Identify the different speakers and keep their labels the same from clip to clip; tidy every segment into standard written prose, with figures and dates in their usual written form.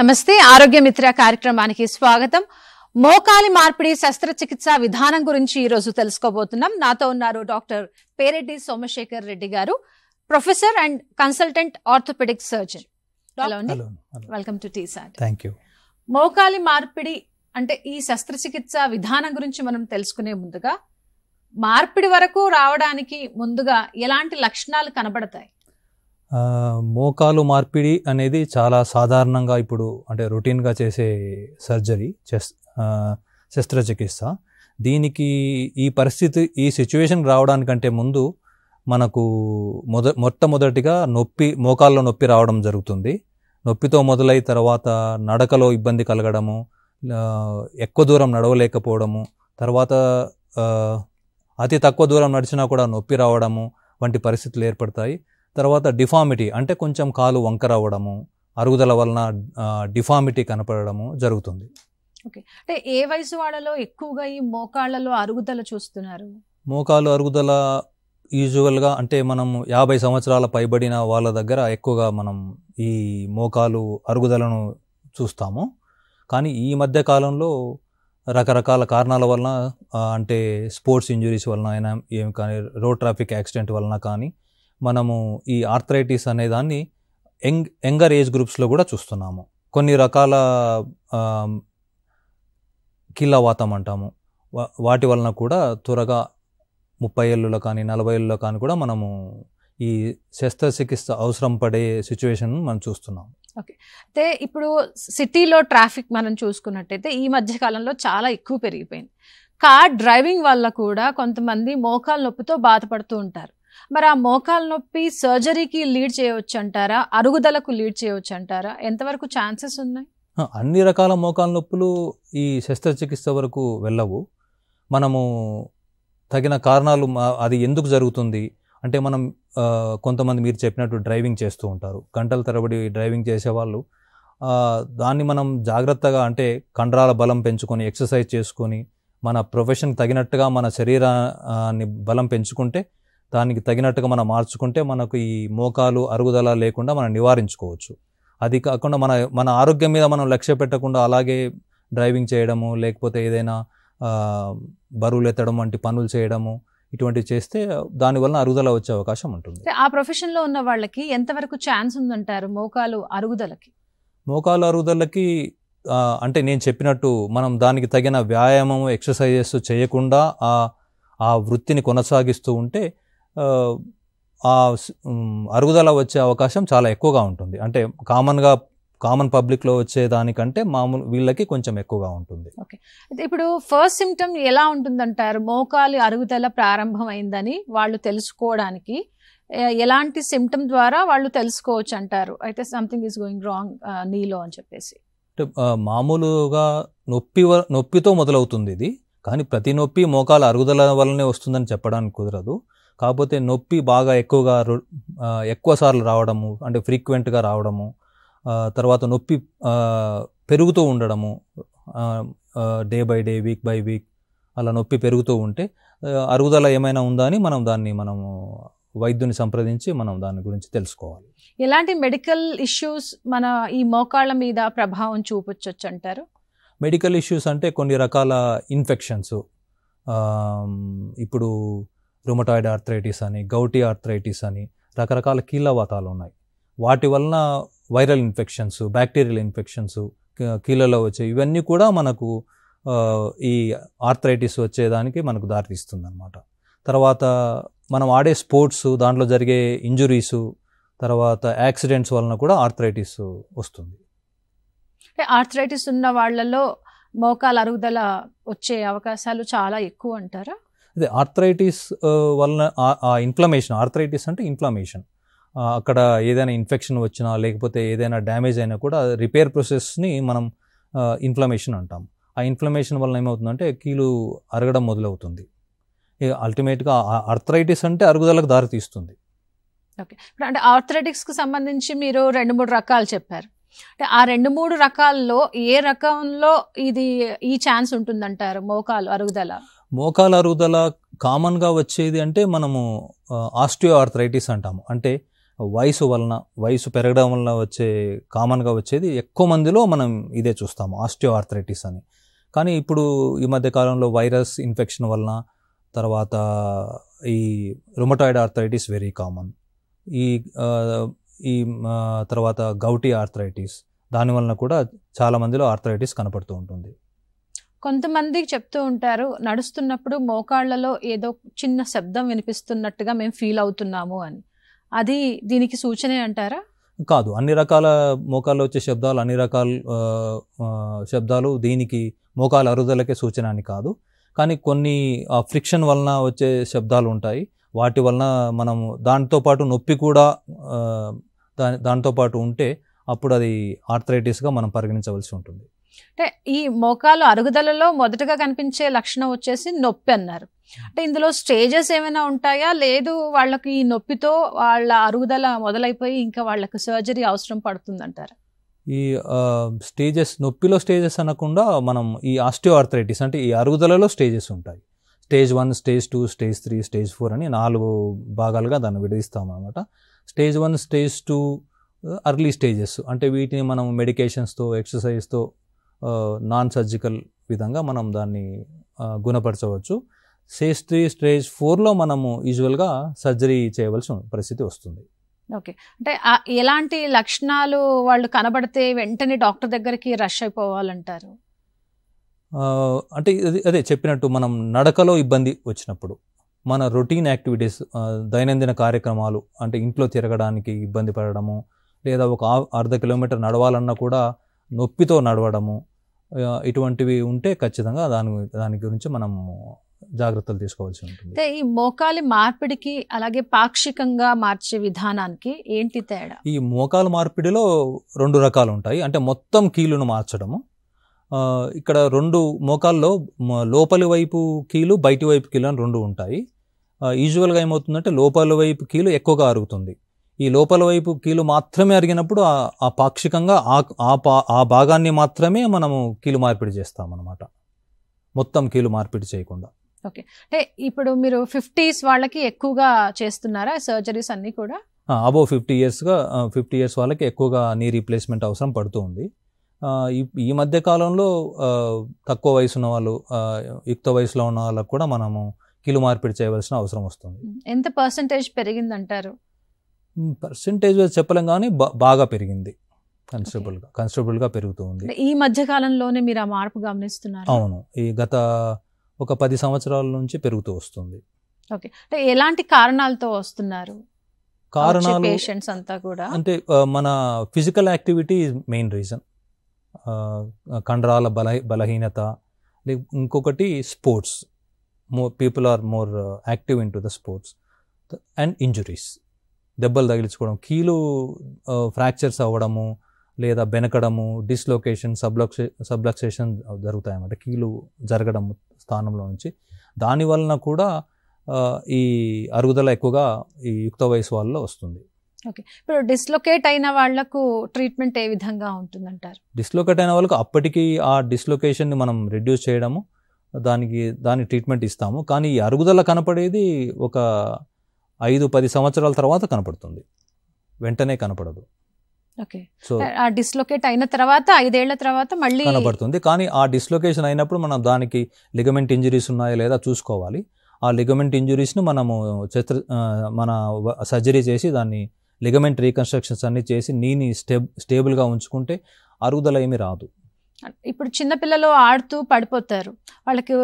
Speaker 1: నమస్తే ఆరోగ్య మిత్ర కార్యక్రమానికి స్వాగతం. మోకాలి మార్పిడి శస్త్రచికిత్స విధానం గురించి ఈ రోజు తెలుసుకోబోతున్నాం. నాతో ఉన్నారు డాక్టర్ పేరెడ్డి సోమశేఖర్ రెడ్డి గారు, professor and consultant orthopedic surgeon. Welcome to TSAT.
Speaker 2: Thank you.
Speaker 1: మోకాలి మార్పిడి అంటే ఈ శస్త్రచికిత్స విధానం గురించి మనం తెలుసుకునే ముందుగా మార్పిడి వరకు రావడానికి ముందుగా ఎలాంటి లక్షణాలు కనబడతాయి?
Speaker 2: మోకాలు మార్పిడి అనేది చాలా సాధారణంగా ఇప్పుడు అంటే రొటీన్గా చేసే సర్జరీ, శస్త్రచికిత్స. దీనికి ఈ పరిస్థితి, ఈ సిచ్యువేషన్ రావడానికంటే ముందు మనకు మొట్టమొదటిగా మోకాల్లో నొప్పి రావడం జరుగుతుంది. నొప్పితో మొదలై తర్వాత నడకలో ఇబ్బంది కలగడము, ఎక్కువ దూరం నడవలేకపోవడము, తర్వాత అతి తక్కువ దూరం నడిచినా కూడా నొప్పి రావడము వంటి పరిస్థితులు ఏర్పడతాయి. తర్వాత డిఫార్మిటీ అంటే కొంచెం కాలు వంకర అవ్వడము, అరుగుదల వలన డిఫార్మిటీ కనపడము జరుగుతుంది.
Speaker 1: ఓకే, అంటే ఏ వయసు వాళ్ళలో ఎక్కువగా ఈ మోకాళ్ళలో అరుగుదల చూస్తున్నారు?
Speaker 2: మోకాలు అరుగుదల యూజువల్గా అంటే మనం 50 సంవత్సరాల పైబడిన వాళ్ళ దగ్గర ఎక్కువగా మనం ఈ మోకాలు అరుగుదలను చూస్తాము. కానీ ఈ మధ్య కాలంలో రకరకాల కారణాల వలన, అంటే స్పోర్ట్స్ ఇంజురీస్ వలన అయినా ఏం కానీ, రోడ్ ట్రాఫిక్ యాక్సిడెంట్ వలన కానీ మనము ఈ ఆర్థరైటిస్ అనే దాన్ని యంగర్ ఏజ్ గ్రూప్స్లో కూడా చూస్తున్నాము. కొన్ని రకాల కీళ్ళవాతం అంటాము, వాటి వలన కూడా త్వరగా 30 ఏళ్ళలో కానీ 40 ఏళ్ళలో కానీ కూడా మనము ఈ శస్త్రచికిత్స అవసరం పడే సిచ్యువేషన్ మనం చూస్తున్నాం.
Speaker 1: ఓకే, అయితే ఇప్పుడు సిటీలో ట్రాఫిక్ మనం చూసుకున్నట్టయితే ఈ మధ్య కాలంలో చాలా ఎక్కువ పెరిగిపోయింది. కార్ డ్రైవింగ్ వల్ల కూడా కొంతమంది మోకాలు నొప్పితో బాధపడుతూ ఉంటారు. మరి ఆ మోకాలు నొప్పి సర్జరీకి లీడ్ చేయవచ్చు అంటారా? అరుగుదలకు లీడ్ చేయవచ్చు అంటారా? ఎంతవరకు ఛాన్సెస్ ఉన్నాయి?
Speaker 2: అన్ని రకాల మోకాలు నొప్పులు ఈ శస్త్రచికిత్స వరకు వెళ్ళవు. మనము తగిన కారణాలు, అది ఎందుకు జరుగుతుంది అంటే మనం కొంతమంది మీరు చెప్పినట్టు డ్రైవింగ్ చేస్తూ ఉంటారు, గంటల తరబడి డ్రైవింగ్ చేసేవాళ్ళు. దాన్ని మనం జాగ్రత్తగా, అంటే కండరాల బలం పెంచుకొని, ఎక్సర్సైజ్ చేసుకొని, మన ప్రొఫెషన్కి తగినట్టుగా మన శరీరాన్ని బలం పెంచుకుంటే, దానికి తగినట్టుగా మనం మార్చుకుంటే మనకు ఈ మోకాలు అరుగుదల లేకుండా మనం నివారించుకోవచ్చు. అది కాకుండా మన ఆరోగ్యం మీద మనం లక్ష్య పెట్టకుండా అలాగే డ్రైవింగ్ చేయడము, లేకపోతే ఏదైనా బరువులు ఎత్తడం వంటి పనులు చేయడము, ఇటువంటివి చేస్తే దానివల్ల అరుగుదల వచ్చే అవకాశం ఉంటుంది.
Speaker 1: ఆ ప్రొఫెషన్లో ఉన్న వాళ్ళకి ఎంతవరకు ఛాన్స్ ఉందంటారు మోకాలు అరుగుదలకి?
Speaker 2: మోకాలు అరుగుదలకి అంటే నేను చెప్పినట్టు మనం దానికి తగిన వ్యాయామం, ఎక్సర్సైజెస్ చేయకుండా ఆ వృత్తిని కొనసాగిస్తూ ఉంటే ఆ అరుగుదల వచ్చే అవకాశం చాలా ఎక్కువగా ఉంటుంది. అంటే కామన్ పబ్లిక్లో వచ్చే దానికంటే మామూలు వీళ్ళకి కొంచెం ఎక్కువగా ఉంటుంది.
Speaker 1: ఓకే, అయితే ఇప్పుడు ఫస్ట్ సిమ్టమ్ ఎలా ఉంటుందంటారు? మోకాలి అరుగుదల ప్రారంభమైందని వాళ్ళు తెలుసుకోవడానికి ఎలాంటి సిమ్టమ్ ద్వారా వాళ్ళు తెలుసుకోవచ్చు అంటారు? అయితే సంథింగ్ ఈజ్ గోయింగ్ రాంగ్ నీలో అని చెప్పేసి.
Speaker 2: మామూలుగా నొప్పితో మొదలవుతుంది ఇది, కానీ ప్రతి నొప్పి మోకాల అరుగుదల వల్లనే వస్తుందని చెప్పడానికి కుదరదు. కాకపోతే నొప్పి బాగా ఎక్కువ సార్లు రావడము, అంటే ఫ్రీక్వెంట్గా రావడము, తర్వాత నొప్పి పెరుగుతూ ఉండడము, day by day, week by week అలా నొప్పి పెరుగుతూ ఉంటే అరుగుదల ఏమైనా ఉందా అని మనము వైద్యుని సంప్రదించి మనం దాని గురించి తెలుసుకోవాలి.
Speaker 1: ఎలాంటి మెడికల్ ఇష్యూస్ మన ఈ మోకాళ్ళ మీద ప్రభావం చూపించవచ్చు అంటారు?
Speaker 2: మెడికల్ ఇష్యూస్ అంటే కొన్ని రకాల ఇన్ఫెక్షన్స్, ఇప్పుడు రుమటాయిడ్ ఆర్థరైటిస్ అని, గౌటీ ఆర్థరైటిస్ అని రకరకాల కీళ్ళవాతాలు ఉన్నాయి. వాటి వలన వైరల్ ఇన్ఫెక్షన్స్, బ్యాక్టీరియల్ ఇన్ఫెక్షన్స్ కీళ్ళలో వచ్చే, ఇవన్నీ కూడా మనకు ఈ ఆర్థరైటిస్ వచ్చేదానికి మనకు దారితీస్తుంది అన్నమాట. తర్వాత మనం ఆడే స్పోర్ట్స్, దాంట్లో జరిగే ఇంజురీసు, తర్వాత యాక్సిడెంట్స్ వలన కూడా ఆర్థరైటిస్ వస్తుంది.
Speaker 1: ఆర్థరైటిస్ ఉన్న వాళ్ళలో మోకాలు అరుగుదల వచ్చే అవకాశాలు చాలా ఎక్కువ అంటారా?
Speaker 2: అదే ఆర్థరైటిస్ వలన ఇన్ఫ్లమేషన్, ఆర్థరైటిస్ అంటే ఇన్ఫ్లమేషన్, అక్కడ ఏదైనా ఇన్ఫెక్షన్ వచ్చినా లేకపోతే ఏదైనా డ్యామేజ్ అయినా కూడా రిపేర్ ప్రాసెస్ని మనం ఇన్ఫ్లమేషన్ అంటాం. ఆ ఇన్ఫ్లమేషన్ వలన ఏమవుతుందంటే కీలు అరగడం మొదలవుతుంది. అల్టిమేట్గా ఆర్థరైటిస్ అంటే అరుగుదలకు దారితీస్తుంది.
Speaker 1: ఓకే, అంటే ఆర్థరైటిక్స్కి సంబంధించి మీరు 2-3 రకాలు చెప్పారు. అంటే ఆ 2-3 రకాల్లో ఏ రకంలో ఈ ఛాన్స్ ఉంటుందంటారు మోకాలు అరుగుదల?
Speaker 2: మోకాలు అరుగుదల కామన్గా వచ్చేది అంటే మనము ఆస్టియో ఆర్థరైటిస్ అంటాము. అంటే వయసు పెరగడం వలన కామన్గా వచ్చేది ఎక్కువ మందిలో మనం ఇదే చూస్తాము, ఆస్టియో ఆర్థరైటిస్ అని. కానీ ఇప్పుడు ఈ మధ్య కాలంలో వైరస్ ఇన్ఫెక్షన్ వలన, తర్వాత ఈ రుమటాయిడ్ ఆర్థరైటిస్ వెరీ కామన్, ఈ తర్వాత గౌటీ ఆర్థరైటిస్, దానివలన కూడా చాలా మందిలో ఆర్థరైటిస్ కనపడుతూ ఉంటుంది.
Speaker 1: కొంతమంది చెప్తూ ఉంటారు, నడుస్తున్నప్పుడు మోకాళ్లలో ఏదో చిన్న శబ్దం వినిపిస్తున్నట్టుగా మేము ఫీల్ అవుతున్నాము అని. అది దీనికి సూచనే అంటారా?
Speaker 2: కాదు, అన్ని రకాల మోకాల్లో వచ్చే శబ్దాలు, అన్ని రకాల శబ్దాలు దీనికి మోకాల అరుగుదలకే సూచన అని కాదు. కానీ కొన్ని ఫ్రిక్షన్ వలన వచ్చే శబ్దాలు ఉంటాయి, వాటి వలన మనము దాంతోపాటు నొప్పి కూడా దాంతోపాటు ఉంటే అప్పుడు అది ఆర్థరైటిస్గా మనం పరిగణించవలసి ఉంటుంది.
Speaker 1: అంటే ఈ మోకాలు అరుగుదలలో మొదటగా కనిపించే లక్షణం వచ్చేసి నొప్పి అన్నారు. అంటే ఇందులో స్టేజెస్ ఏమైనా ఉంటాయా, లేదు వాళ్ళకి ఈ నొప్పితో వాళ్ళ అరుగుదల మొదలైపోయి ఇంకా వాళ్ళకి సర్జరీ అవసరం పడుతుందంటారా?
Speaker 2: ఈ నొప్పిలో స్టేజెస్ అనకుండా మనం ఈ ఆస్టియో ఆర్థరైటిస్ అంటే ఈ అరుగుదలలో స్టేజెస్ ఉంటాయి. స్టేజ్ 1, స్టేజ్ 2, స్టేజ్ 3, స్టేజ్ 4 అని 4 భాగాలుగా దాన్ని విడదీస్తాం అన్నమాట. స్టేజ్ 1, స్టేజ్ 2 అర్లీ స్టేజెస్, అంటే వీటిని మనం మెడికేషన్స్తో, ఎక్సర్సైజ్తో, నాన్ సర్జికల్ విధంగా మనం దాన్ని గుణపరచవచ్చు. స్టేజ్ 3, స్టేజ్ 4లో మనము యూజువల్గా సర్జరీ చేయవలసిన పరిస్థితి వస్తుంది.
Speaker 1: ఓకే, అంటే ఎలాంటి లక్షణాలు వాళ్ళు కనబడితే వెంటనే డాక్టర్ దగ్గరికి రష్ అయిపోవాలంటారు?
Speaker 2: అంటే అదే చెప్పినట్టు, మనం నడకలో ఇబ్బంది వచ్చినప్పుడు, మన రొటీన్ యాక్టివిటీస్, దైనందిన కార్యక్రమాలు, అంటే ఇంట్లో తిరగడానికి ఇబ్బంది పడడము, లేదా ఒక అర్ధ కిలోమీటర్ నడవాలన్నా కూడా నొప్పితో నడవడము, ఇటువంటివి ఉంటే ఖచ్చితంగా దాని గురించి మనం జాగ్రత్తలు తీసుకోవాల్సి ఉంటుంది.
Speaker 1: అంటే ఈ మోకాలి మార్పిడికి అలాగే పాక్షికంగా మార్చే విధానానికి ఏంటి తేడా?
Speaker 2: ఈ మోకాలు మార్పిడిలో 2 రకాలు ఉంటాయి. అంటే మొత్తం కీలును మార్చడము. ఇక్కడ 2 మోకాల్లో లోపలి వైపు కీలు, బయటి వైపు కీలు అని 2 ఉంటాయి. యూజువల్గా ఏమవుతుందంటే లోపలి వైపు కీలు ఎక్కువగా అరుగుతుంది. ఈ లోపల వైపు కీలు మాత్రమే అరిగినప్పుడు ఆ పాక్షికంగా ఆ భాగాన్ని మాత్రమే మనము కీలు మార్పిడి చేస్తాం అన్నమాట, మొత్తం కీలు మార్పిడి చేయకుండా.
Speaker 1: ఓకే, అంటే ఇప్పుడు మీరు 50s వాళ్ళకి ఎక్కువగా చేస్తున్నారా సర్జరీస్ అన్నీ కూడా?
Speaker 2: అబౌవ్ 50 ఇయర్స్ వాళ్ళకి ఎక్కువగా నీ రీప్లేస్మెంట్ అవసరం పడుతూ ఉంది. ఈ మధ్య కాలంలో తక్కువ వయసు ఉన్న వాళ్ళు, యుక్త వయసులో ఉన్న వాళ్ళకు కూడా మనము కీలు మార్పిడి చేయవలసిన అవసరం వస్తుంది.
Speaker 1: ఎంత పర్సెంటేజ్ పెరిగిందంటారు?
Speaker 2: పర్సెంటేజ్ చెప్పలేం కానీ బాగా పెరిగింది, కన్సిడరబుల్గా పెరుగుతూ ఉంది.
Speaker 1: ఈ మధ్య కాలంలోనే మీరు ఆ మార్పు గమనిస్తున్నారు?
Speaker 2: అవును, ఈ గత ఒక 10 సంవత్సరాల నుంచి పెరుగుతూ వస్తుంది.
Speaker 1: ఓకే, అంటే ఎలాంటి కారణాలతో వస్తున్నారు
Speaker 2: కారణాలు?
Speaker 1: పేషెంట్స్ అంతా కూడా
Speaker 2: అంటే మన ఫిజికల్ యాక్టివిటీ మెయిన్ రీజన్, కండరాల బలహీనత, ఇంకొకటి sports, people are more active in to the sports, and injuries, దెబ్బలు తగిలించుకోవడం, కీలు ఫ్రాక్చర్స్ అవ్వడము, లేదా బెనకడము, డిస్లొకేషన్, సబ్లక్సేషన్ జరుగుతాయి అన్నమాట, కీలు జరగడం స్థానంలో నుంచి. దాని వలన కూడా ఈ అరుగుదల ఎక్కువగా ఈ యుక్త వయసు వాళ్ళలో వస్తుంది.
Speaker 1: ఓకే, ఇప్పుడు డిస్లొకేట్ అయిన వాళ్లకు ట్రీట్మెంట్ ఏ విధంగా ఉంటుందంటారు?
Speaker 2: డిస్లొకేట్ అయిన వాళ్ళకు అప్పటికి ఆ డిస్లొకేషన్ని మనం రెడ్యూస్ చేయడము, దాని ట్రీట్మెంట్ ఇస్తాము. కానీ ఈ అరుగుదల కనపడేది ఒక 5-10 సంవత్సరాల తర్వాత కనపడుతుంది, వెంటనే కనపడదు.
Speaker 1: ఓకే, సో ఆ డిస్లొకేట్ అయిన తర్వాత 5 ఏళ్ల తర్వాత మళ్ళీ
Speaker 2: కనపడుతుంది. కానీ ఆ డిస్లొకేషన్ అయినప్పుడు మనం దానికి లిగమెంట్ ఇంజరీస్ ఉన్నాయా లేదా చూసుకోవాలి. ఆ లిగమెంట్ ఇంజరీస్ను మనము మన సర్జరీ చేసి దాన్ని లిగమెంట్ రీకన్స్ట్రక్షన్స్ అన్ని చేసి నీని స్టేబుల్గా ఉంచుకుంటే అరుగుదల ఏమీ రాదు.
Speaker 1: ఇప్పుడు చిన్నపిల్లలు ఆడుతూ పడిపోతారు, వాళ్ళకి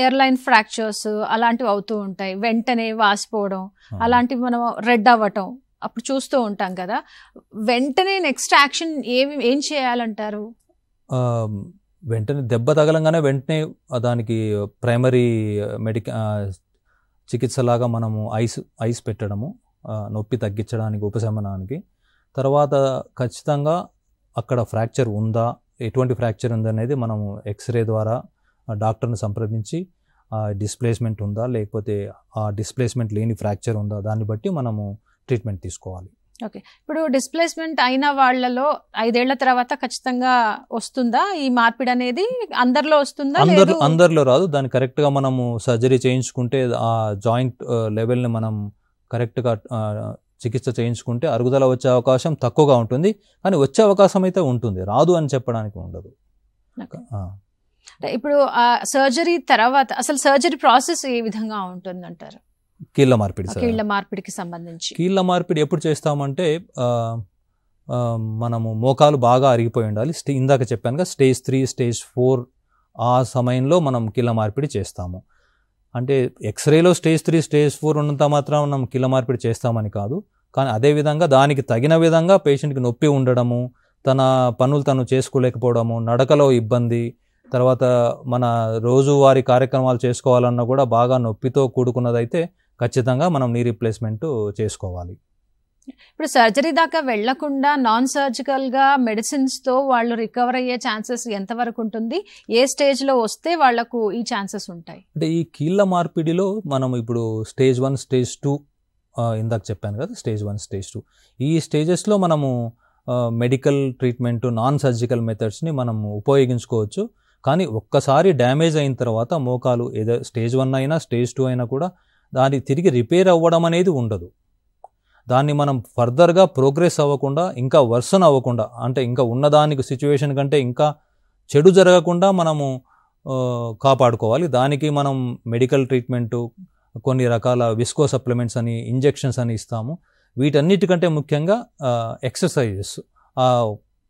Speaker 1: ఎయిర్లైన్ ఫ్రాక్చర్స్ అలాంటివి అవుతూ ఉంటాయి, వెంటనే వాసిపోవడం, అలాంటివి మనం రెడ్ అవ్వటం అప్పుడు చూస్తూ ఉంటాం కదా. వెంటనే నెక్స్ట్ యాక్షన్ ఏం చేయాలంటారు?
Speaker 2: వెంటనే దెబ్బ తగలంగానే వెంటనే దానికి ప్రైమరీ చికిత్సలాగా మనము ఐస్ పెట్టడము, నొప్పి తగ్గించడానికి, ఉపశమనానికి. తర్వాత ఖచ్చితంగా అక్కడ ఫ్రాక్చర్ ఉందా, ఎటువంటి ఫ్రాక్చర్ ఉందనేది మనము ఎక్స్రే ద్వారా డాక్టర్ని సంప్రదించి డిస్ప్లేస్మెంట్ ఉందా, లేకపోతే ఆ డిస్ప్లేస్మెంట్ లేని ఫ్రాక్చర్ ఉందా, దాన్ని బట్టి మనము ట్రీట్మెంట్ తీసుకోవాలి.
Speaker 1: ఓకే, ఇప్పుడు డిస్ప్లేస్మెంట్ అయిన వాళ్ళలో 5 ఏళ్ల తర్వాత ఖచ్చితంగా వస్తుందా ఈ మార్పిడి అనేది? అందరిలో వస్తుందా?
Speaker 2: అందరిలో రాదు. దాన్ని కరెక్ట్గా మనము సర్జరీ చేయించుకుంటే ఆ జాయింట్ లెవెల్ని మనం కరెక్ట్గా చికిత్స చేయించుకుంటే అరుగుదల వచ్చే అవకాశం తక్కువగా ఉంటుంది, కానీ వచ్చే అవకాశం అయితే ఉంటుంది, రాదు అని చెప్పడానికి ఉండదు.
Speaker 1: ఇప్పుడు సర్జరీ తర్వాత అసలు సర్జరీ ప్రాసెస్ ఏ విధంగా ఉంటుందంటారు?
Speaker 2: కీళ్ళ మార్పిడి,
Speaker 1: కీళ్ళ మార్పిడికి సంబంధించి
Speaker 2: కీళ్ళ మార్పిడి ఎప్పుడు చేస్తామంటే మనము మోకాలు బాగా అరిగిపోయి ఉండాలి. ఇందాక చెప్పానుగా స్టేజ్ 3 స్టేజ్ 4 ఆ సమయంలో మనం కీళ్ళ మార్పిడి చేస్తాము. అంటే ఎక్స్రేలో స్టేజ్ 3 స్టేజ్ 4 ఉన్నంత మాత్రం మనం కీళ్ళ మార్పిడి చేస్తామని కాదు, కానీ అదేవిధంగా దానికి తగిన విధంగా పేషెంట్కి నొప్పి ఉండడము, తన పనులు తను చేసుకోలేకపోవడము, నడకలో ఇబ్బంది, తర్వాత మన రోజువారీ కార్యక్రమాలు చేసుకోవాలన్నా కూడా బాగా నొప్పితో కూడుకున్నదైతే ఖచ్చితంగా మనం నీ రీప్లేస్మెంట్ చేసుకోవాలి.
Speaker 1: ఇప్పుడు సర్జరీ దాకా వెళ్లకుండా నాన్ సర్జికల్గా మెడిసిన్స్తో వాళ్ళు రికవర్ అయ్యే ఛాన్సెస్ ఎంతవరకు ఉంటుంది? ఏ స్టేజ్లో వస్తే వాళ్లకు ఈ ఛాన్సెస్ ఉంటాయి?
Speaker 2: అంటే ఈ కీళ్ళ మార్పిడిలో మనం ఇప్పుడు స్టేజ్ 1 స్టేజ్ 2 ఇందాక చెప్పాను కదా, స్టేజ్ 1 స్టేజ్ 2 ఈ స్టేజెస్లో మనము మెడికల్ ట్రీట్మెంట్ నాన్ సర్జికల్ మెథడ్స్ని మనం ఉపయోగించుకోవచ్చు. కానీ ఒక్కసారి డ్యామేజ్ అయిన తర్వాత మోకాలు ఏదో స్టేజ్ 1 అయినా స్టేజ్ 2 అయినా కూడా దాన్ని తిరిగి రిపేర్ అవ్వడం అనేది ఉండదు. దాన్ని మనం ఫర్దర్గా ప్రోగ్రెస్ అవ్వకుండా, ఇంకా వర్సన్ అవ్వకుండా, అంటే ఇంకా ఉన్నదానికి సిచ్యువేషన్ కంటే ఇంకా చెడు జరగకుండా మనము కాపాడుకోవాలి. దానికి మనం మెడికల్ ట్రీట్మెంటు, కొన్ని రకాల విస్కో సప్లిమెంట్స్ అని, ఇంజెక్షన్స్ అని ఇస్తాము. వీటన్నిటికంటే ముఖ్యంగా ఎక్సర్సైజెస్,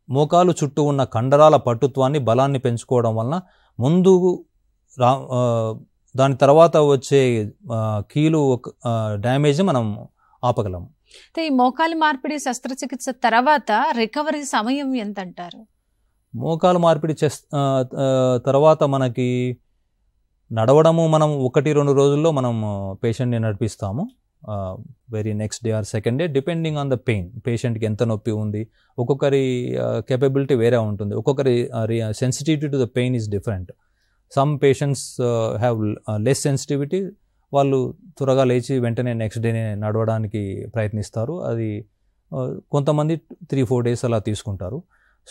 Speaker 2: మోకాలు చుట్టూ ఉన్న కండరాల పట్టుత్వాన్ని, బలాన్ని పెంచుకోవడం వలన ముందు దాని తర్వాత వచ్చే కీలు డ్యామేజ్ మనం ఆపగలము.
Speaker 1: ఈ మోకాలు మార్పిడి శస్త్రచికిత్స తర్వాత రికవరీ సమయం ఎంత అంటారు?
Speaker 2: మోకాలు మార్పిడి తర్వాత మనకి నడవడము మనం 1-2 రోజుల్లో మనం పేషెంట్ని నడిపిస్తాము. Very next day or second day depending on the pain. పేషెంట్కి ఎంత నొప్పి ఉంది, ఒక్కొక్కరి కేపబిలిటీ వేరే ఉంటుంది, ఒక్కొక్కరి sensitivity to the pain is different. Some patients have less sensitivity, వాళ్ళు త్వరగా లేచి వెంటనే నెక్స్ట్ డేనే నడవడానికి ప్రయత్నిస్తారు. అది కొంతమంది 3-4 డేస్ అలా తీసుకుంటారు.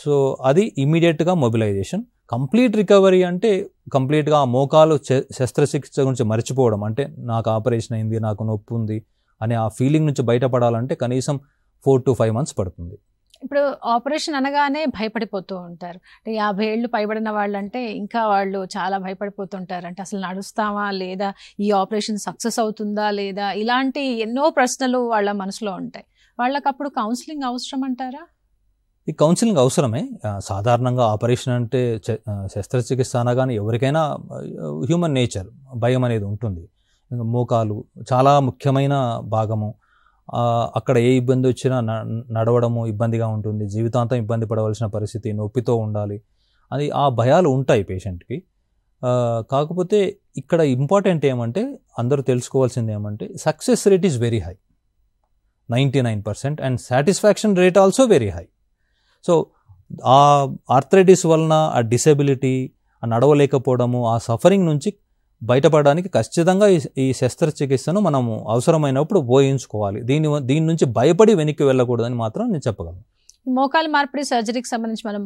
Speaker 2: సో అది ఇమీడియట్గా మొబిలైజేషన్. కంప్లీట్ రికవరీ అంటే కంప్లీట్గా ఆ మోకాలు శస్త్రచికిత్స గురించి మర్చిపోవడం, అంటే నాకు ఆపరేషన్ అయింది, నాకు నొప్పి ఉంది అనే ఆ ఫీలింగ్ నుంచి బయటపడాలంటే కనీసం 4 to 5 months పడుతుంది.
Speaker 1: ఇప్పుడు ఆపరేషన్ అనగానే భయపడిపోతూ ఉంటారు. అంటే 50 ఏళ్ళు పైబడిన వాళ్ళంటే ఇంకా వాళ్ళు చాలా భయపడిపోతుంటారు. అంటే అసలు నడుస్తామా లేదా, ఈ ఆపరేషన్ సక్సెస్ అవుతుందా లేదా, ఇలాంటి ఎన్నో ప్రశ్నలు వాళ్ళ మనసులో ఉంటాయి. వాళ్ళకి అప్పుడు కౌన్సిలింగ్ అవసరం అంటారా?
Speaker 2: ఈ కౌన్సిలింగ్ అవసరమే. సాధారణంగా ఆపరేషన్ అంటే శస్త్రచికిత్స అనగానే ఎవరికైనా హ్యూమన్ నేచర్ భయం అనేది ఉంటుంది. మోకాలు చాలా ముఖ్యమైన భాగము. అక్కడ ఏ ఇబ్బంది వచ్చినా నడవడము ఇబ్బందిగా ఉంటుంది, జీవితాంతం ఇబ్బంది పడవలసిన పరిస్థితి, నొప్పితో ఉండాలి అది ఆ భయాలు ఉంటాయి పేషెంట్కి. కాకపోతే ఇక్కడ ఇంపార్టెంట్ ఏమంటే అందరూ తెలుసుకోవాల్సింది ఏమంటే success rate is very high, 99%, and satisfaction rate also very high. So ఆ ఆర్థరైటిస్ వలన ఆ డిసేబిలిటీ, ఆ నడవలేకపోవడము, ఆ సఫరింగ్ నుంచి బయటపడడానికి ఖచ్చితంగా ఈ శస్త్రచికిత్సను మనము అవసరమైనప్పుడు ఉపయోగించుకోవాలి. దీని నుంచి భయపడి వెనక్కి వెళ్ళకూడదని మాత్రం నేను చెప్పగలను.
Speaker 1: మోకాలు మార్పిడి సర్జరీకి సంబంధించి మనం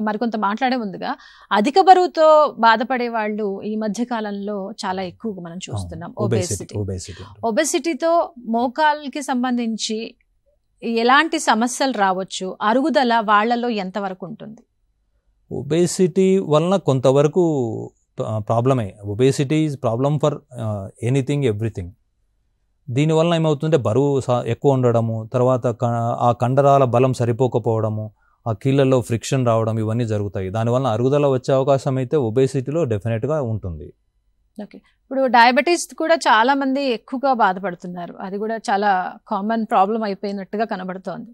Speaker 1: మరికొంత మాట్లాడే ముందుగా అధిక బరువుతో బాధపడే వాళ్ళు ఈ మధ్య కాలంలో చాలా ఎక్కువగా మనం చూస్తున్నాం. ఒబెసిటీతో మోకాల్కి సంబంధించి ఎలాంటి సమస్యలు రావచ్చు, అరుగుదల వాళ్ళలో ఎంతవరకు ఉంటుంది?
Speaker 2: ఒబేసిటీ వలన కొంతవరకు ప్రాబ్లమే. Obesity is problem for anything everything. దీనివల్ల ఏమవుతుందంటే బరువు ఎక్కువ ఉండడము, తర్వాత ఆ కండరాల బలం సరిపోకపోవడము, ఆ కీళ్ళల్లో ఫ్రిక్షన్ రావడం, ఇవన్నీ జరుగుతాయి. దానివల్ల అరుగుదల వచ్చే అవకాశం అయితే ఒబేసిటీలో డెఫినెట్గా ఉంటుంది.
Speaker 1: ఓకే, ఇప్పుడు డయాబెటీస్ కూడా చాలా మంది ఎక్కువగా బాధపడుతున్నారు. అది కూడా చాలా కామన్ ప్రాబ్లం అయిపోయినట్టుగా కనబడుతోంది.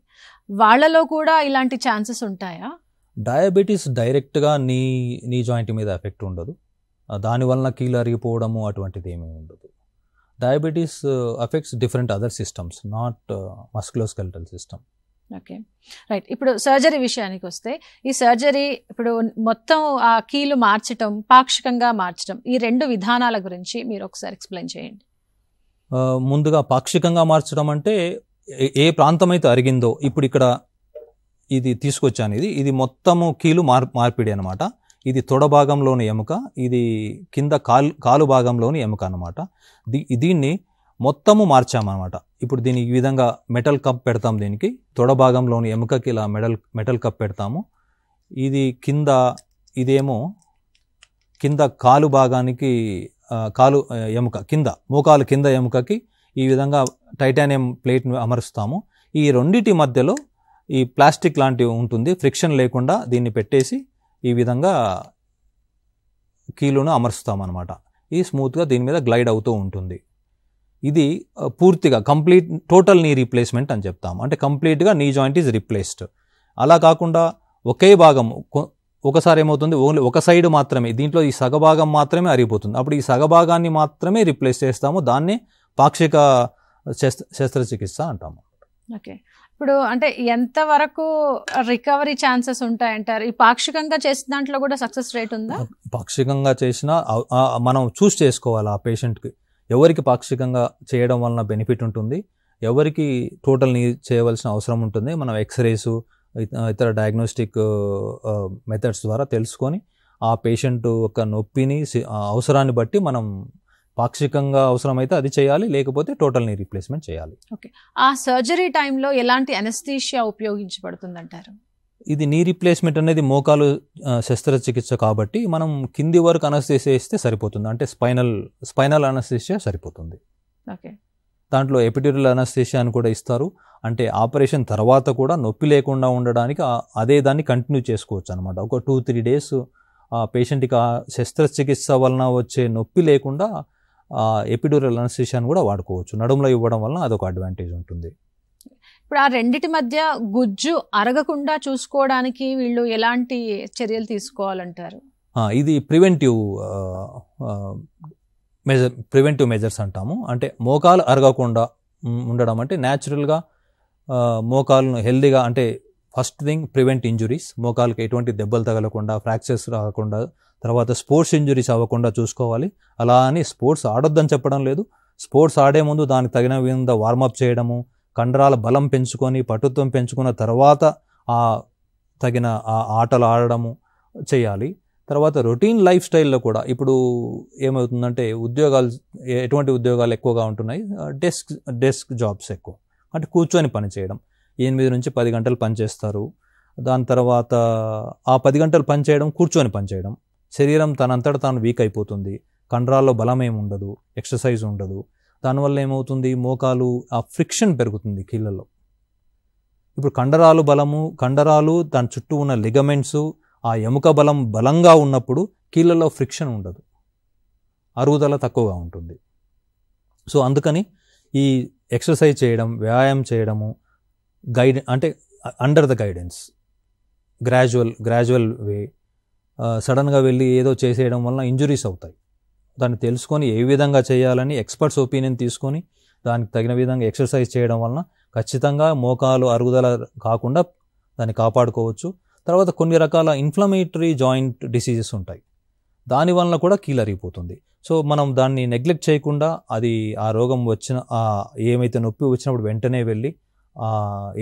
Speaker 1: వాళ్ళలో కూడా ఇలాంటి ఛాన్సెస్ ఉంటాయా?
Speaker 2: డయాబెటీస్ డైరెక్ట్గా నీ జాయింట్ మీద ఎఫెక్ట్ ఉండదు, దానివల్ల కీళ్ళు అరిగిపోవడము అటువంటిది ఏమీ ఉండదు. Diabetes affects different other systems, not musculoskeletal system.
Speaker 1: Okay, right. ఇప్పుడు సర్జరీ విషయానికి వస్తే, ఈ సర్జరీ ఇప్పుడు మొత్తం ఆ కీలు మార్చటం, పాక్షికంగా మార్చటం, ఈ 2 విధానాల గురించి మీరు ఒకసారి ఎక్స్ప్లెయిన్ చేయండి.
Speaker 2: ముందుగా పాక్షికంగా మార్చడం అంటే ఏ ప్రాంతం అయితే అరిగిందో, ఇప్పుడు ఇక్కడ ఇది తీసుకొచ్చాను, ఇది మొత్తము కీలు మార్పిడి అనమాట. ఇది తొడ భాగంలోని ఎముక, ఇది కింద కాలు భాగంలోని ఎముక అనమాట. దీన్ని మొత్తము మార్చామన్నమాట. ఇప్పుడు దీనికి ఈ విధంగా మెటల్ కప్ పెడతాం, దీనికి తొడ భాగంలోని ఎముకకి ఇలా మెటల్ కప్ పెడతాము. ఇది కింద, ఇదేమో కింద కాలు భాగానికి కాలు ఎముక కింద, మోకాలు కింద ఎముకకి ఈ విధంగా టైటానియం ప్లేట్ను అమరుస్తాము. ఈ రెండిటి మధ్యలో ఈ ప్లాస్టిక్ లాంటివి ఉంటుంది, ఫ్రిక్షన్ లేకుండా దీన్ని పెట్టేసి ఈ విధంగా కీలును అమరుస్తామన్నమాట. ఇది స్మూత్గా దీని మీద గ్లైడ్ అవుతూ ఉంటుంది. ఇది పూర్తిగా కంప్లీట్ టోటల్ నీ రీప్లేస్మెంట్ అని చెప్తాము. అంటే కంప్లీట్గా నీ జాయింట్ ఈజ్ రిప్లేస్డ్. అలా కాకుండా ఒకే భాగం ఒకసారి ఏమవుతుంది, ఓన్లీ ఒక సైడ్ మాత్రమే, దీంట్లో ఈ సగభాగం మాత్రమే అరిగిపోతుంది. అప్పుడు ఈ సగభాగాన్ని మాత్రమే రిప్లేస్ చేస్తాము. దాన్ని పాక్షిక శస్త్రచికిత్స అంటాము.
Speaker 1: ఓకే, ఇప్పుడు అంటే ఎంతవరకు రికవరీ ఛాన్సెస్ ఉంటాయంటారు? ఈ పాక్షికంగా చేసిన దాంట్లో కూడా సక్సెస్ రేట్ ఉందా?
Speaker 2: పాక్షికంగా చేసినా మనం చూస్ చేసుకోవాలి ఆ పేషెంట్కి, ఎవరికి పాక్షికంగా చేయడం వలన బెనిఫిట్ ఉంటుంది, ఎవరికి టోటల్ నీ చేయవలసిన అవసరం ఉంటుంది. మనం ఎక్స్రేసు ఇతర డయాగ్నోస్టిక్ మెథడ్స్ ద్వారా తెలుసుకొని ఆ పేషెంట్ యొక్క నొప్పిని అవసరాన్ని బట్టి మనం పాక్షికంగా అవసరమైతే అది చేయాలి, లేకపోతే టోటల్ నీ రీప్లేస్మెంట్ చేయాలి.
Speaker 1: ఓకే, ఆ సర్జరీ టైంలో ఎలాంటి అనస్థీషియా ఉపయోగించబడుతుందంటారు?
Speaker 2: ఇది నీ రీప్లేస్మెంట్ అనేది మోకాలు శస్త్రచికిత్స కాబట్టి మనం కింది వరకు అనస్థీషియా ఇస్తే సరిపోతుంది. అంటే స్పైనల్ అనస్థీషియా సరిపోతుంది.
Speaker 1: ఓకే, దాంట్లో
Speaker 2: ఎపిడ్యూరల్ అనస్థీషియా అని కూడా ఇస్తారు. అంటే ఆపరేషన్ తర్వాత కూడా నొప్పి లేకుండా ఉండడానికి అదే దాన్ని కంటిన్యూ చేసుకోవచ్చు అనమాట. ఒక 2-3 డేస్ ఆ పేషెంట్కి ఆ శస్త్రచికిత్స వలన వచ్చే నొప్పి లేకుండా ఎపిడ్యూరల్ అనస్థీషియాని కూడా వాడుకోవచ్చు. నడుములో ఇవ్వడం వలన అదొక అడ్వాంటేజ్ ఉంటుంది.
Speaker 1: ఇప్పుడు ఆ రెండిటి మధ్య గుజ్జు అరగకుండా చూసుకోవడానికి వీళ్ళు ఎలాంటి చర్యలు తీసుకోవాలంటారు?
Speaker 2: ఇది ప్రివెంటివ్ మెజర్స్ అంటాము. అంటే మోకాలు అరగకుండా ఉండడం అంటే న్యాచురల్గా మోకాలను హెల్దీగా, అంటే ఫస్ట్ థింగ్ ప్రివెంట్ ఇంజురీస్, మోకాలకి ఎటువంటి దెబ్బలు తగలకుండా, ఫ్రాక్చర్స్ రాకుండా, తర్వాత స్పోర్ట్స్ ఇంజురీస్ అవ్వకుండా చూసుకోవాలి. అలా అని స్పోర్ట్స్ ఆడొద్దని చెప్పడం లేదు. స్పోర్ట్స్ ఆడే ముందు దానికి తగిన విధంగా వార్మప్ చేయడము, కండరాల బలం పెంచుకొని పటుత్వం పెంచుకున్న తర్వాత తగిన ఆటలు ఆడడము చేయాలి. తర్వాత రొటీన్ లైఫ్ స్టైల్లో కూడా ఇప్పుడు ఏమవుతుందంటే ఎటువంటి ఉద్యోగాలు ఎక్కువగా ఉంటున్నాయి, డెస్క్ జాబ్స్ ఎక్కువ, అంటే కూర్చొని పని చేయడం. 8 నుంచి 10 గంటలు పనిచేస్తారు. దాని తర్వాత ఆ 10 గంటలు పని చేయడం, కూర్చొని పని చేయడం, శరీరం తనంతట తాను వీక్ అయిపోతుంది. కండరాల్లో బలం ఏమి ఉండదు, ఎక్సర్సైజ్ ఉండదు. దానివల్ల ఏమవుతుంది, మోకాలు ఆ ఫ్రిక్షన్ పెరుగుతుంది కీళ్ళలో. ఇప్పుడు కండరాలు దాని చుట్టూ ఉన్న లిగమెంట్స్, ఆ ఎముక బలంగా ఉన్నప్పుడు కీళ్ళలో ఫ్రిక్షన్ ఉండదు, అరుగుదల తక్కువగా ఉంటుంది. సో అందుకని ఈ ఎక్సర్సైజ్ చేయడం, వ్యాయామం చేయడము, అంటే అండర్ ద గైడెన్స్, గ్రాడ్యువల్ వే, సడన్గా వెళ్ళి ఏదో చేసేయడం వలన ఇంజురీస్ అవుతాయి. దాన్ని తెలుసుకొని ఏ విధంగా చేయాలని ఎక్స్పర్ట్స్ ఒపీనియన్ తీసుకొని దానికి తగిన విధంగా ఎక్సర్సైజ్ చేయడం వలన ఖచ్చితంగా మోకాలు అరుగుదల కాకుండా దాన్ని కాపాడుకోవచ్చు. తర్వాత కొన్ని రకాల ఇన్ఫ్లమేటరీ జాయింట్ డిసీజెస్ ఉంటాయి, దానివల్ల కూడా కీలరిగిపోతుంది. సో మనం దాన్ని నెగ్లెక్ట్ చేయకుండా, అది ఆ రోగం ఏమైతే నొప్పి వచ్చినప్పుడు వెంటనే వెళ్ళి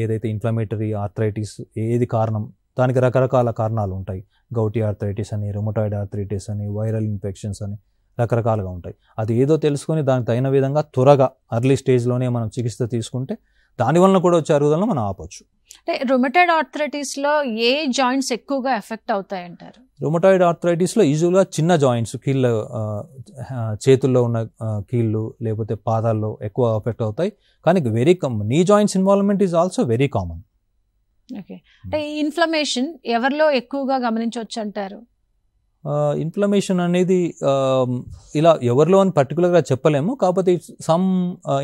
Speaker 2: ఏదైతే ఇన్ఫ్లమేటరీ ఆర్థరైటిస్ ఏది కారణం, దానికి రకరకాల కారణాలు ఉంటాయి. గౌటీ ఆర్థరైటిస్ అని, రుమటాయిడ్ ఆర్థరైటిస్ అని, వైరల్ ఇన్ఫెక్షన్స్ అని రకరకాలుగా ఉంటాయి. అది ఏదో తెలుసుకొని దానికి తగిన విధంగా త్వరగా ఎర్లీ స్టేజ్లోనే మనం చికిత్స తీసుకుంటే దానివల్ల కూడా వచ్చే అరుగుదలను మనం ఆపొచ్చు.
Speaker 1: అంటే రుమటాయిడ్ ఆర్థరైటిస్లో ఏ జాయింట్స్ ఎక్కువగా ఎఫెక్ట్ అవుతాయంటారు?
Speaker 2: రుమటాయిడ్ ఆర్థరైటిస్లో యూజువల్గా చిన్న జాయింట్స్, చేతుల్లో ఉన్న కీళ్ళు లేకపోతే పాదాల్లో ఎక్కువ ఎఫెక్ట్ అవుతాయి. కానీ నీ joints involvement is also very common.
Speaker 1: Okay, అంటే ఈ ఇన్ఫ్లమేషన్ ఎవరిలో ఎక్కువగా గమనించవచ్చు అంటారు?
Speaker 2: ఇన్ఫ్లమేషన్ అనేది ఇలా ఎవరిలో అని పర్టికులర్గా చెప్పలేము. కాకపోతే some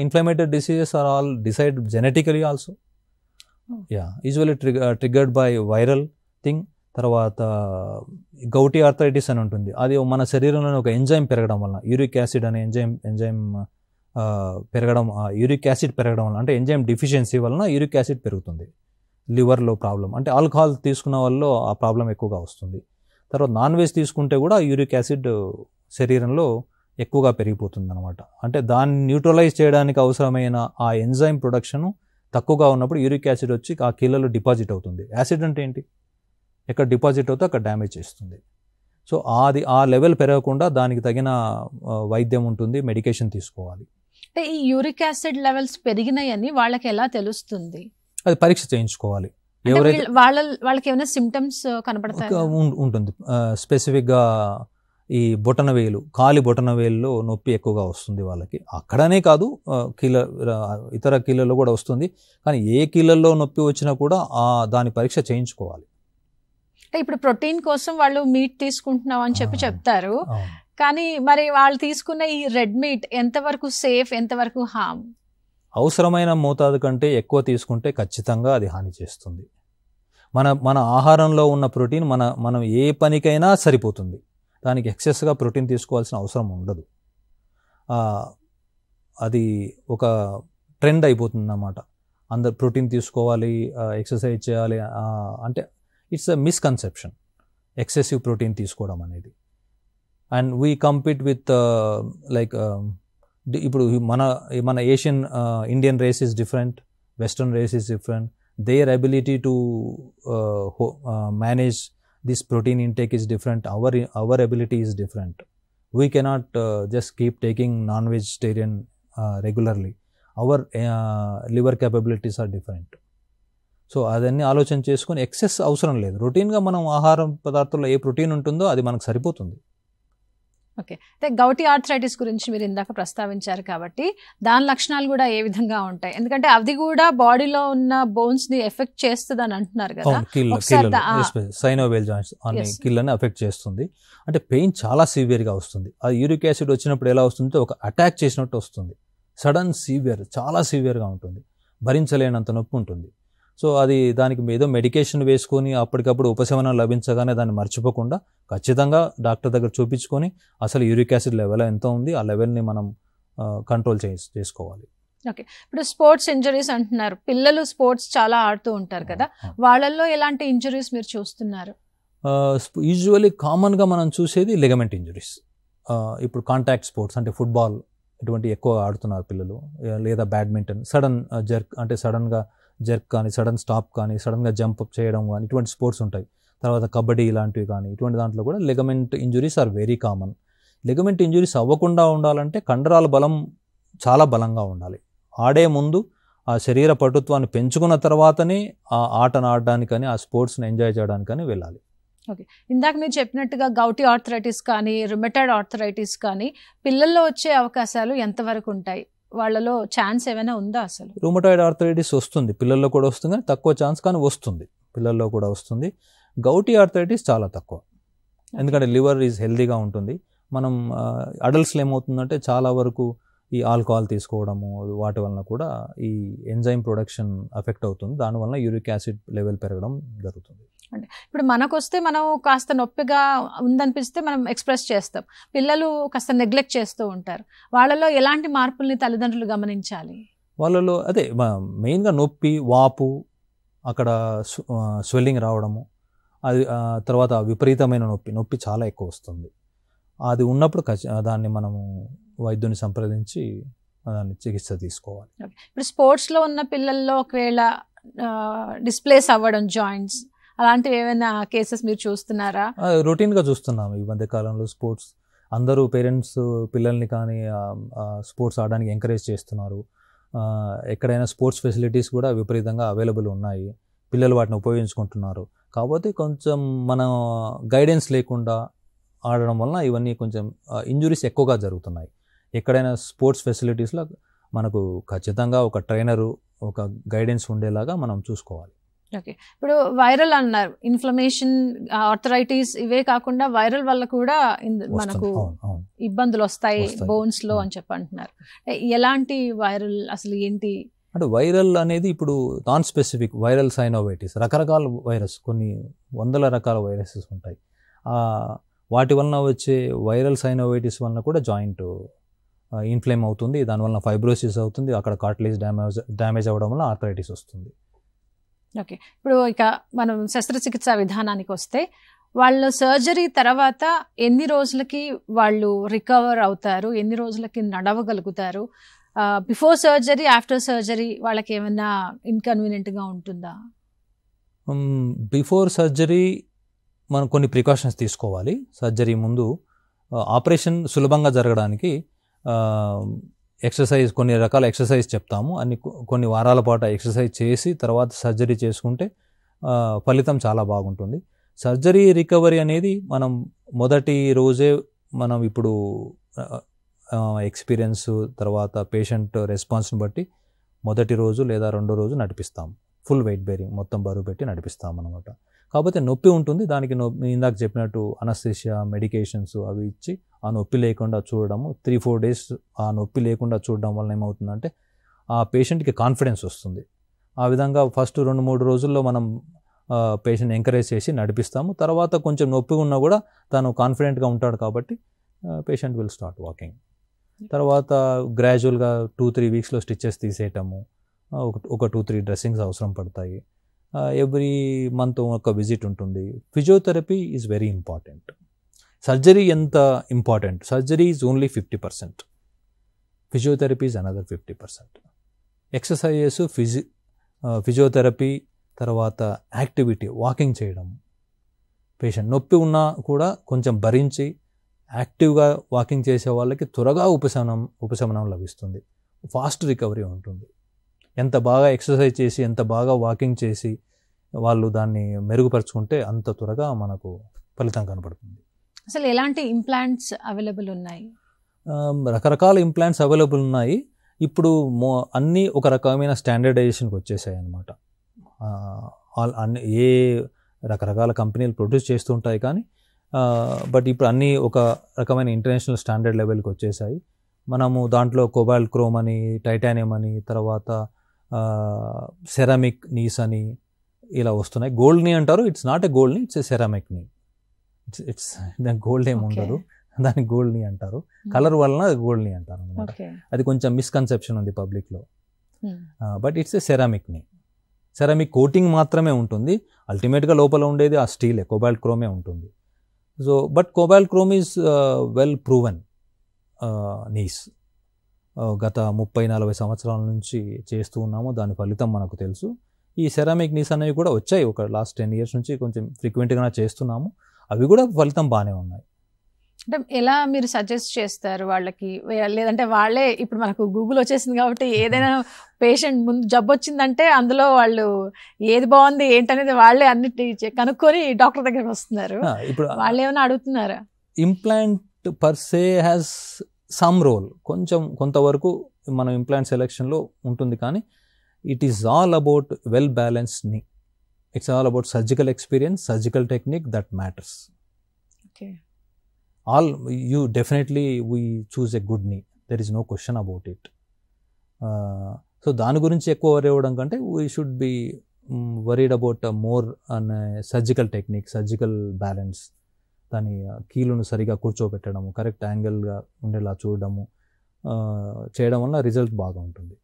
Speaker 2: inflammatory diseases are all decide genetically also. Usually triggered by viral thing. తర్వాత గౌటీ ఆర్థరైటిస్ అని ఉంటుంది, అది మన శరీరంలోని ఒక ఎంజైమ్ పెరగడం వలన, యూరిక్ యాసిడ్ అనే ఎంజైమ్ పెరగడం, యూరిక్ యాసిడ్ పెరగడం వలన, అంటే ఎంజైమ్ డిఫిషియన్సీ వలన యూరిక్ యాసిడ్ పెరుగుతుంది. లివర్లో ప్రాబ్లం, అంటే ఆల్కహాల్ తీసుకున్న వాళ్ళలో ఆ ప్రాబ్లం ఎక్కువగా వస్తుంది. తర్వాత నాన్ వెజ్ తీసుకుంటే కూడా యూరిక్ యాసిడ్ శరీరంలో ఎక్కువగా పెరిగిపోతుంది అనమాట. అంటే దాన్ని న్యూట్రలైజ్ చేయడానికి అవసరమైన ఆ ఎంజైమ్ ప్రొడక్షన్ తక్కువగా ఉన్నప్పుడు యూరిక్ యాసిడ్ వచ్చి ఆ కీళ్ళలో డిపాజిట్ అవుతుంది. యాసిడ్ అంటే ఏంటి, ఎక్కడ డిపాజిట్ అవుతే అక్కడ డ్యామేజ్ చేస్తుంది. సో ఆ లెవెల్ పెరగకుండా దానికి తగిన వైద్యం ఉంటుంది, మెడికేషన్ తీసుకోవాలి.
Speaker 1: అంటే ఈ యూరిక్ యాసిడ్ లెవెల్స్ పెరిగినాయని వాళ్ళకి ఎలా తెలుస్తుంది?
Speaker 2: అది పరీక్ష చేయించుకోవాలి.
Speaker 1: అంటే వాళ్ళకి ఏమైనా సిమ్టమ్స్ కనపడతాయా?
Speaker 2: ఉంటుంది. స్పెసిఫిక్గా ఈ బొటనవేలు, కాలి బొటనవేలులో నొప్పి ఎక్కువగా వస్తుంది వాళ్ళకి. అక్కడనే కాదు, ఇతర కీళ్ళలో కూడా వస్తుంది. కానీ ఏ కీళ్ళల్లో నొప్పి వచ్చినా కూడా దాని పరీక్ష చేయించుకోవాలి.
Speaker 1: అంటే ఇప్పుడు ప్రోటీన్ కోసం వాళ్ళు మీట్ తీసుకుంటున్నాం అని చెప్తారు. కానీ మరి వాళ్ళు తీసుకున్న ఈ రెడ్ మీట్ ఎంతవరకు సేఫ్, ఎంతవరకు హామ్?
Speaker 2: అవసరమైన మోతాదు కంటే ఎక్కువ తీసుకుంటే ఖచ్చితంగా అది హాని చేస్తుంది. మన ఆహారంలో ఉన్న ప్రోటీన్ మనం ఏ పనికైనా సరిపోతుంది. దానికి ఎక్సెస్గా ప్రోటీన్ తీసుకోవాల్సిన అవసరం ఉండదు. అది ఒక ట్రెండ్ అయిపోతుంది అన్నమాట. అందరు ప్రోటీన్ తీసుకోవాలి, ఎక్సర్సైజ్ చేయాలి అంటే it's a misconception excessive protein తీసుకోవడం అనేది. And we compete with like ఇప్పుడు మన Asian Indian race is different, western race is different. Their ability to manage this protein intake is different. Our ability is different. We cannot just keep taking non-vegetarian regularly. Our liver capabilities are different. So అదన్నీ ఆలోచన చేసుకొని excess అవసరం లేదు. రొటీన్గా మనం ఆహారం పదార్థాల్లో ఏ protein ఉంటుందో అది మనకు సరిపోతుంది.
Speaker 1: ఓకే. అయితే గౌటీ ఆర్థరైటిస్ గురించి మీరు ఇందాక ప్రస్తావించారు కాబట్టి దాని లక్షణాలు కూడా ఏ విధంగా ఉంటాయి? ఎందుకంటే అది కూడా బాడీలో ఉన్న బోన్స్ ని ఎఫెక్ట్ చేస్తుంది అని అంటున్నారు కదా.
Speaker 2: సైనోవేల్ జాయింట్స్ అనే కీళ్ళని ఎఫెక్ట్ చేస్తుంది. అంటే పెయిన్ చాలా సివియర్గా వస్తుంది. అది యూరిక్ యాసిడ్ వచ్చినప్పుడు ఎలా వస్తుందో ఒక అటాక్ చేసినట్టు వస్తుంది. సడన్ సివియర్, చాలా సివియర్గా ఉంటుంది, భరించలేనంత నొప్పి ఉంటుంది. సో దానికి ఏదో మెడికేషన్ వేసుకొని అప్పటికప్పుడు ఉపశమనం లభించగానే దాన్ని మర్చిపోకుండా ఖచ్చితంగా డాక్టర్ దగ్గర చూపించుకొని అసలు యూరిక్ యాసిడ్ లెవెల్ ఎంత ఉంది, ఆ లెవెల్ని మనం కంట్రోల్ చేసుకోవాలి.
Speaker 1: ఓకే. ఇప్పుడు స్పోర్ట్స్ ఇంజరీస్ అంటున్నారు. పిల్లలు స్పోర్ట్స్ చాలా ఆడుతూ ఉంటారు కదా, వాళ్ళల్లో ఎలాంటి ఇంజరీస్ మీరు చూస్తున్నారు?
Speaker 2: యూజువల్లీ కామన్గా మనం చూసేది లిగమెంట్ ఇంజరీస్. ఇప్పుడు కాంటాక్ట్ స్పోర్ట్స్ అంటే ఫుట్బాల్ ఇటువంటి ఎక్కువ ఆడుతున్నారు పిల్లలు, లేదా బ్యాడ్మింటన్. సడన్ జర్క్ అంటే సడన్గా జర్క్ కానీ, సడన్ స్టాప్ కానీ, సడన్గా జంప్ అప్ చేయడం కానీ, ఇటువంటి స్పోర్ట్స్ ఉంటాయి. తర్వాత కబడ్డీ ఇలాంటివి కానీ, ఇటువంటి దాంట్లో కూడా ligament injuries are very common. Ligament injuries అవ్వకుండా ఉండాలంటే కండరాల బలం చాలా బలంగా ఉండాలి. ఆడే ముందు ఆ శరీర పటుత్వాన్ని పెంచుకున్న తర్వాతనే ఆ ఆటను ఆడడానికని, ఆ స్పోర్ట్స్ని ఎంజాయ్ చేయడానికని వెళ్ళాలి.
Speaker 1: ఓకే. ఇందాక మీరు చెప్పినట్టుగా గౌటీ ఆర్థరైటిస్ కానీ, రుమటాయిడ్ ఆర్థరైటిస్ కానీ పిల్లల్లో వచ్చే అవకాశాలు ఎంతవరకు ఉంటాయి? వాళ్ళలో ఛాన్స్ ఏమైనా ఉందా అసలు? రుమటాయిడ్ ఆర్థరైటిస్ వస్తుంది, పిల్లల్లో కూడా వస్తుంది, కానీ తక్కువ ఛాన్స్, కానీ వస్తుంది, పిల్లల్లో కూడా వస్తుంది. గౌటీ ఆర్థరైటిస్ చాలా తక్కువ, ఎందుకంటే లివర్ ఈజ్ హెల్దీగా ఉంటుంది. మనం అడల్ట్స్లో ఏమవుతుందంటే చాలా వరకు ఈ ఆల్కహాల్ తీసుకోవడము వాటి వలన కూడా ఈ ఎంజైమ్ ప్రొడక్షన్ ఎఫెక్ట్ అవుతుంది. దానివల్ల యూరిక్ యాసిడ్ లెవెల్ పెరగడం జరుగుతుంది. అంటే ఇప్పుడు మనకు వస్తే మనం కాస్త నొప్పిగా ఉందనిపిస్తే మనం ఎక్స్ప్రెస్ చేస్తాం, పిల్లలు కాస్త నెగ్లెక్ట్ చేస్తూ ఉంటారు. వాళ్ళలో ఎలాంటి మార్పుల్ని తల్లిదండ్రులు గమనించాలి? వాళ్ళలో అదే మెయిన్గా నొప్పి, వాపు, అక్కడ స్వెల్లింగ్ రావడము, అది తర్వాత విపరీతమైన నొప్పి చాలా ఎక్కువ వస్తుంది. అది ఉన్నప్పుడు దాన్ని మనము వైద్యుని సంప్రదించి దాన్ని చికిత్స తీసుకోవాలి. ఇప్పుడు స్పోర్ట్స్లో ఉన్న పిల్లల్లో ఒకవేళ డిస్ప్లేస్ అవ్వడం జాయింట్స్ అలాంటివి ఏమైనా కేసెస్ మీరు చూస్తున్నారా? రొటీన్గా చూస్తున్నాము ఈ మధ్య కాలంలో. స్పోర్ట్స్ అందరూ పేరెంట్స్ పిల్లల్ని కానీ స్పోర్ట్స్ ఆడడానికి ఎంకరేజ్ చేస్తున్నారు. ఎక్కడైనా స్పోర్ట్స్ ఫెసిలిటీస్ కూడా విపరీతంగా అవైలబుల్ ఉన్నాయి, పిల్లలు వాటిని ఉపయోగించుకుంటున్నారు. కాకపోతే కొంచెం మనం గైడెన్స్ లేకుండా ఆడడం వలన ఇవన్నీ కొంచెం ఇంజురీస్ ఎక్కువగా జరుగుతున్నాయి. ఎక్కడైనా స్పోర్ట్స్ ఫెసిలిటీస్లో మనకు ఖచ్చితంగా ఒక ట్రైనరు, ఒక గైడెన్స్ ఉండేలాగా మనం చూసుకోవాలి. ఓకే. ఇప్పుడు వైరల్ అన్నారు, ఇన్ఫ్లమేషన్, ఆర్థరైటిస్ ఇవే కాకుండా వైరల్ వల్ల కూడా మనకు ఇబ్బందులు వస్తాయి బోన్స్ లో అని చెప్పి అంటున్నారు. ఎలాంటి వైరల్ అసలు ఏంటి అంటే? వైరల్ అనేది ఇప్పుడు నాన్ స్పెసిఫిక్ వైరల్ సైనోవైటిస్, రకరకాల వైరస్, కొన్ని వందల రకాల వైరసెస్ ఉంటాయి. వాటి వలన వచ్చే వైరల్ సైనోవైటిస్ వలన కూడా జాయింట్ ఇన్ఫ్లేమ్ అవుతుంది, దానివల్ల ఫైబ్రోసిస్ అవుతుంది, అక్కడ కార్టిలేజ్ డ్యామేజ్ అవ్వడం వల్ల ఆర్థరైటిస్ వస్తుంది. ఓకే. ఇప్పుడు ఇక మనం శస్త్రచికిత్సా విధానానికి వస్తే వాళ్ళు సర్జరీ తర్వాత ఎన్ని రోజులకి వాళ్ళు రికవర్ అవుతారు, ఎన్ని రోజులకి నడవగలుగుతారు? బిఫోర్ సర్జరీ, ఆఫ్టర్ సర్జరీ వాళ్ళకి ఏమైనా ఇన్కన్వీనియంట్గా ఉంటుందా? బిఫోర్ సర్జరీ మనం కొన్ని ప్రికాషన్స్ తీసుకోవాలి. సర్జరీ ముందు ఆపరేషన్ సులభంగా జరగడానికి
Speaker 2: ఎక్సర్సైజ్, కొన్ని రకాల ఎక్సర్సైజ్ చెప్తాము. కొన్ని వారాల పాటు ఎక్సర్సైజ్ చేసి తర్వాత సర్జరీ చేసుకుంటే ఫలితం చాలా బాగుంటుంది. సర్జరీ రికవరీ అనేది మనం మొదటి రోజే మనం ఇప్పుడు ఎక్స్పీరియన్స్ తర్వాత పేషెంట్ రెస్పాన్స్ని బట్టి మొదటి రోజు లేదా రెండో రోజు నడిపిస్తాం. ఫుల్ వెయిట్ బేరింగ్ మొత్తం బరువు పెట్టి నడిపిస్తాం అనమాట. కాకపోతే నొప్పి ఉంటుంది, దానికి ఇందాక చెప్పినట్టు అనస్థీషియా మెడికేషన్స్ అవి ఇచ్చి ఆ నొప్పి లేకుండా చూడడము. 3-4 days ఆ నొప్పి లేకుండా చూడడం వల్ల ఏమవుతుందంటే ఆ పేషెంట్కి కాన్ఫిడెన్స్ వస్తుంది. ఆ విధంగా ఫస్ట్ 2-3 రోజుల్లో మనం పేషెంట్ ఎంకరేజ్ చేసి నడిపిస్తాము. తర్వాత కొంచెం నొప్పి ఉన్నా కూడా తను కాన్ఫిడెంట్గా ఉంటాడు కాబట్టి పేషెంట్ విల్ స్టార్ట్ వాకింగ్. తర్వాత గ్రాడ్యువల్గా 2-3 weeksలో స్టిచెస్ తీసేయటము, ఒక 2-3 డ్రెస్సింగ్స్ అవసరం పడతాయి. ఎవ్రీ మంత్ ఒక విజిట్ ఉంటుంది. Physiotherapy is very important. Surgery ఎంత important? Surgery is only 50%, physiotherapy is another 50%. Exercises, physiotherapy, తర్వాత యాక్టివిటీ, వాకింగ్ చేయడం. పేషెంట్ నొప్పి ఉన్నా కూడా కొంచెం భరించి యాక్టివ్గా వాకింగ్ చేసే వాళ్ళకి త్వరగా ఉపశమనం లభిస్తుంది, ఫాస్ట్ రికవరీ ఉంటుంది. ఎంత బాగా ఎక్సర్సైజ్ చేసి ఎంత బాగా వాకింగ్ చేసి వాళ్ళు దాన్ని మెరుగుపరుచుకుంటే అంత త్వరగా మనకు ఫలితం కనపడుతుంది.
Speaker 1: అసలు ఎలాంటి ఇంప్లాంట్స్ అవైలబుల్ ఉన్నాయి?
Speaker 2: రకరకాల ఇంప్లాంట్స్ అవైలబుల్ ఉన్నాయి. ఇప్పుడు అన్నీ ఒక రకమైన స్టాండర్డైజేషన్కి వచ్చేసాయి అన్నమాట. ఏ రకరకాల కంపెనీలు ప్రొడ్యూస్ చేస్తుంటాయి కానీ బట్ ఇప్పుడు అన్నీ ఒక రకమైన ఇంటర్నేషనల్ స్టాండర్డ్ లెవెల్కి వచ్చేసాయి. మనము దాంట్లో కోబాల్ట్ క్రోమ్ అని, టైటానియం అని, తర్వాత సెరామిక్ నీస్ అని ఇలా వస్తున్నాయి. గోల్డ్ నీ అంటారు, ఇట్స్ నాట్ ఎ గోల్డ్ నీ, ఇట్స్ ఎ సెరామిక్ నీ. ఇట్స్ దానికి గోల్డ్ ఏమి ఉండదు, దానికి గోల్డ్ నీ అంటారు. కలర్ వలన గోల్డ్ నీ అంటారు అనమాట. అది కొంచెం మిస్కన్సెప్షన్ ఉంది పబ్లిక్లో. బట్ ఇట్స్ ఎ సెరామిక్ నీ. సెరామిక్ కోటింగ్ మాత్రమే ఉంటుంది, అల్టిమేట్గా లోపల ఉండేది ఆ స్టీలే, కోబాల్ట్ క్రోమే ఉంటుంది. So but cobalt chrome is well proven knees. గత 30-40 సంవత్సరాల నుంచి చేస్తూ ఉన్నాము, దాని ఫలితం మనకు తెలుసు. ఈ సెరామిక్ నీస్ అనేవి కూడా వచ్చాయి, ఒక లాస్ట్ 10 years నుంచి కొంచెం ఫ్రీక్వెంట్గా చేస్తున్నాము. అవి కూడా ఫలితం బాగానే ఉన్నాయి.
Speaker 1: అంటే ఎలా మీరు సజెస్ట్ చేస్తారు వాళ్ళకి? లేదంటే వాళ్ళే ఇప్పుడు మనకు గూగుల్ వచ్చేసింది కాబట్టి ఏదైనా పేషెంట్ ముందు జబ్బు వచ్చిందంటే అందులో వాళ్ళు ఏది బాగుంది ఏంటనేది వాళ్ళే అన్నిటి కనుక్కొని డాక్టర్ దగ్గరికి వస్తున్నారు. ఇప్పుడు వాళ్ళు ఏమైనా అడుగుతున్నారా?
Speaker 2: Implant per se has some role, కొంతవరకు మనం ఇంప్లాంట్ సెలెక్షన్లో ఉంటుంది. కానీ it is all about well balanced knee. It's all about surgical experience, surgical technique that matters.
Speaker 1: Okay,
Speaker 2: you definitely we choose a good knee, there is no question about it. So దాని గురించి ఎక్కువ worry అవ్వడం కంటే we should be worried about more on surgical technique, surgical balance. దాని కీలును సరిగా కూర్చోబెట్టడము, correct యాంగిల్గా ఉండేలా చూడడము చేయడం వల్ల రిజల్ట్ బాగా ఉంటుంది.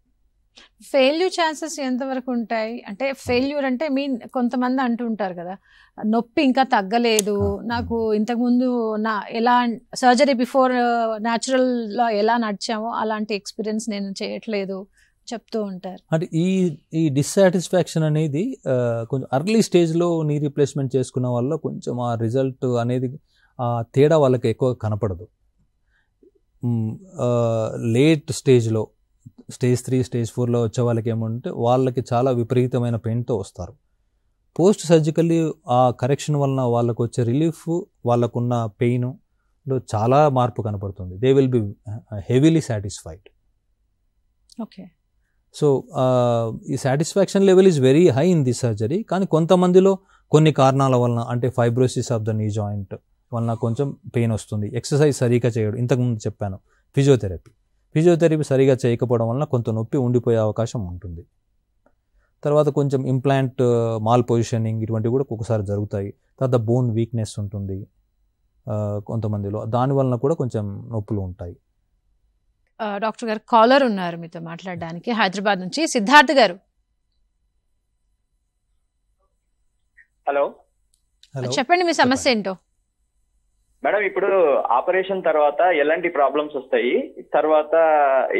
Speaker 1: ఫెయిల్యూర్ ఛాన్సెస్ ఎంతవరకు ఉంటాయి? అంటే ఫెయిల్యూర్ అంటే కొంతమంది అంటుంటారు కదా, నొప్పి ఇంకా తగ్గలేదు, నాకు ఇంతకుముందు ఎలా సర్జరీ బిఫోర్ న్యాచురల్గా ఎలా నడిచామో అలాంటి ఎక్స్పీరియన్స్ నేను చేయట్లేదు చెప్తూ ఉంటారు.
Speaker 2: అంటే ఈ డిస్సాటిస్ఫాక్షన్ అనేది కొంచెం అర్లీ స్టేజ్లో నీ రీప్లేస్మెంట్ చేసుకున్న వల్ల కొంచెం ఆ రిజల్ట్ అనేది ఆ తేడా వాళ్ళకి ఎక్కువ కనపడదు. లేట్ స్టేజ్లో స్టేజ్ 3, స్టేజ్ 4లో వచ్చే వాళ్ళకి ఏమంటే వాళ్ళకి చాలా విపరీతమైన పెయిన్తో వస్తారు. పోస్ట్ సర్జికల్లీ ఆ కరెక్షన్ వలన వాళ్ళకు వచ్చే రిలీఫ్, వాళ్ళకున్న పెయిన్లో చాలా మార్పు కనపడుతుంది. They will be heavily satisfied.
Speaker 1: Okay,
Speaker 2: so ఈ satisfaction level is very high in the surgery. కానీ కొంతమందిలో కొన్ని కారణాల వలన, అంటే fibrosis of the knee joint వలన కొంచెం పెయిన్ వస్తుంది. ఎక్సర్సైజ్ సరిగా చేయడం, ఇంతకుముందు చెప్పాను ఫిజియోథెరపీ సరిగా చేయకపోవడం వలన కొంత నొప్పి ఉండిపోయే అవకాశం ఉంటుంది. తర్వాత కొంచెం ఇంప్లాంట్ మాల్ పొజిషనింగ్ ఇటువంటివి కూడా ఒక్కొక్కసారి జరుగుతాయి. తర్వాత బోన్ వీక్నెస్ ఉంటుంది కొంతమందిలో, దాని వలన కూడా కొంచెం నొప్పులు ఉంటాయి.
Speaker 1: డాక్టర్ గారు కాలర్ ఉన్నారు మీతో మాట్లాడడానికి, హైదరాబాద్ నుంచి సిద్ధార్థ్ గారు.
Speaker 3: హలో,
Speaker 1: చెప్పండి మీ సమస్య ఏంటో.
Speaker 3: మేడం, ఇప్పుడు ఆపరేషన్ తర్వాత ఎలాంటి ప్రాబ్లమ్స్ వస్తాయి, తర్వాత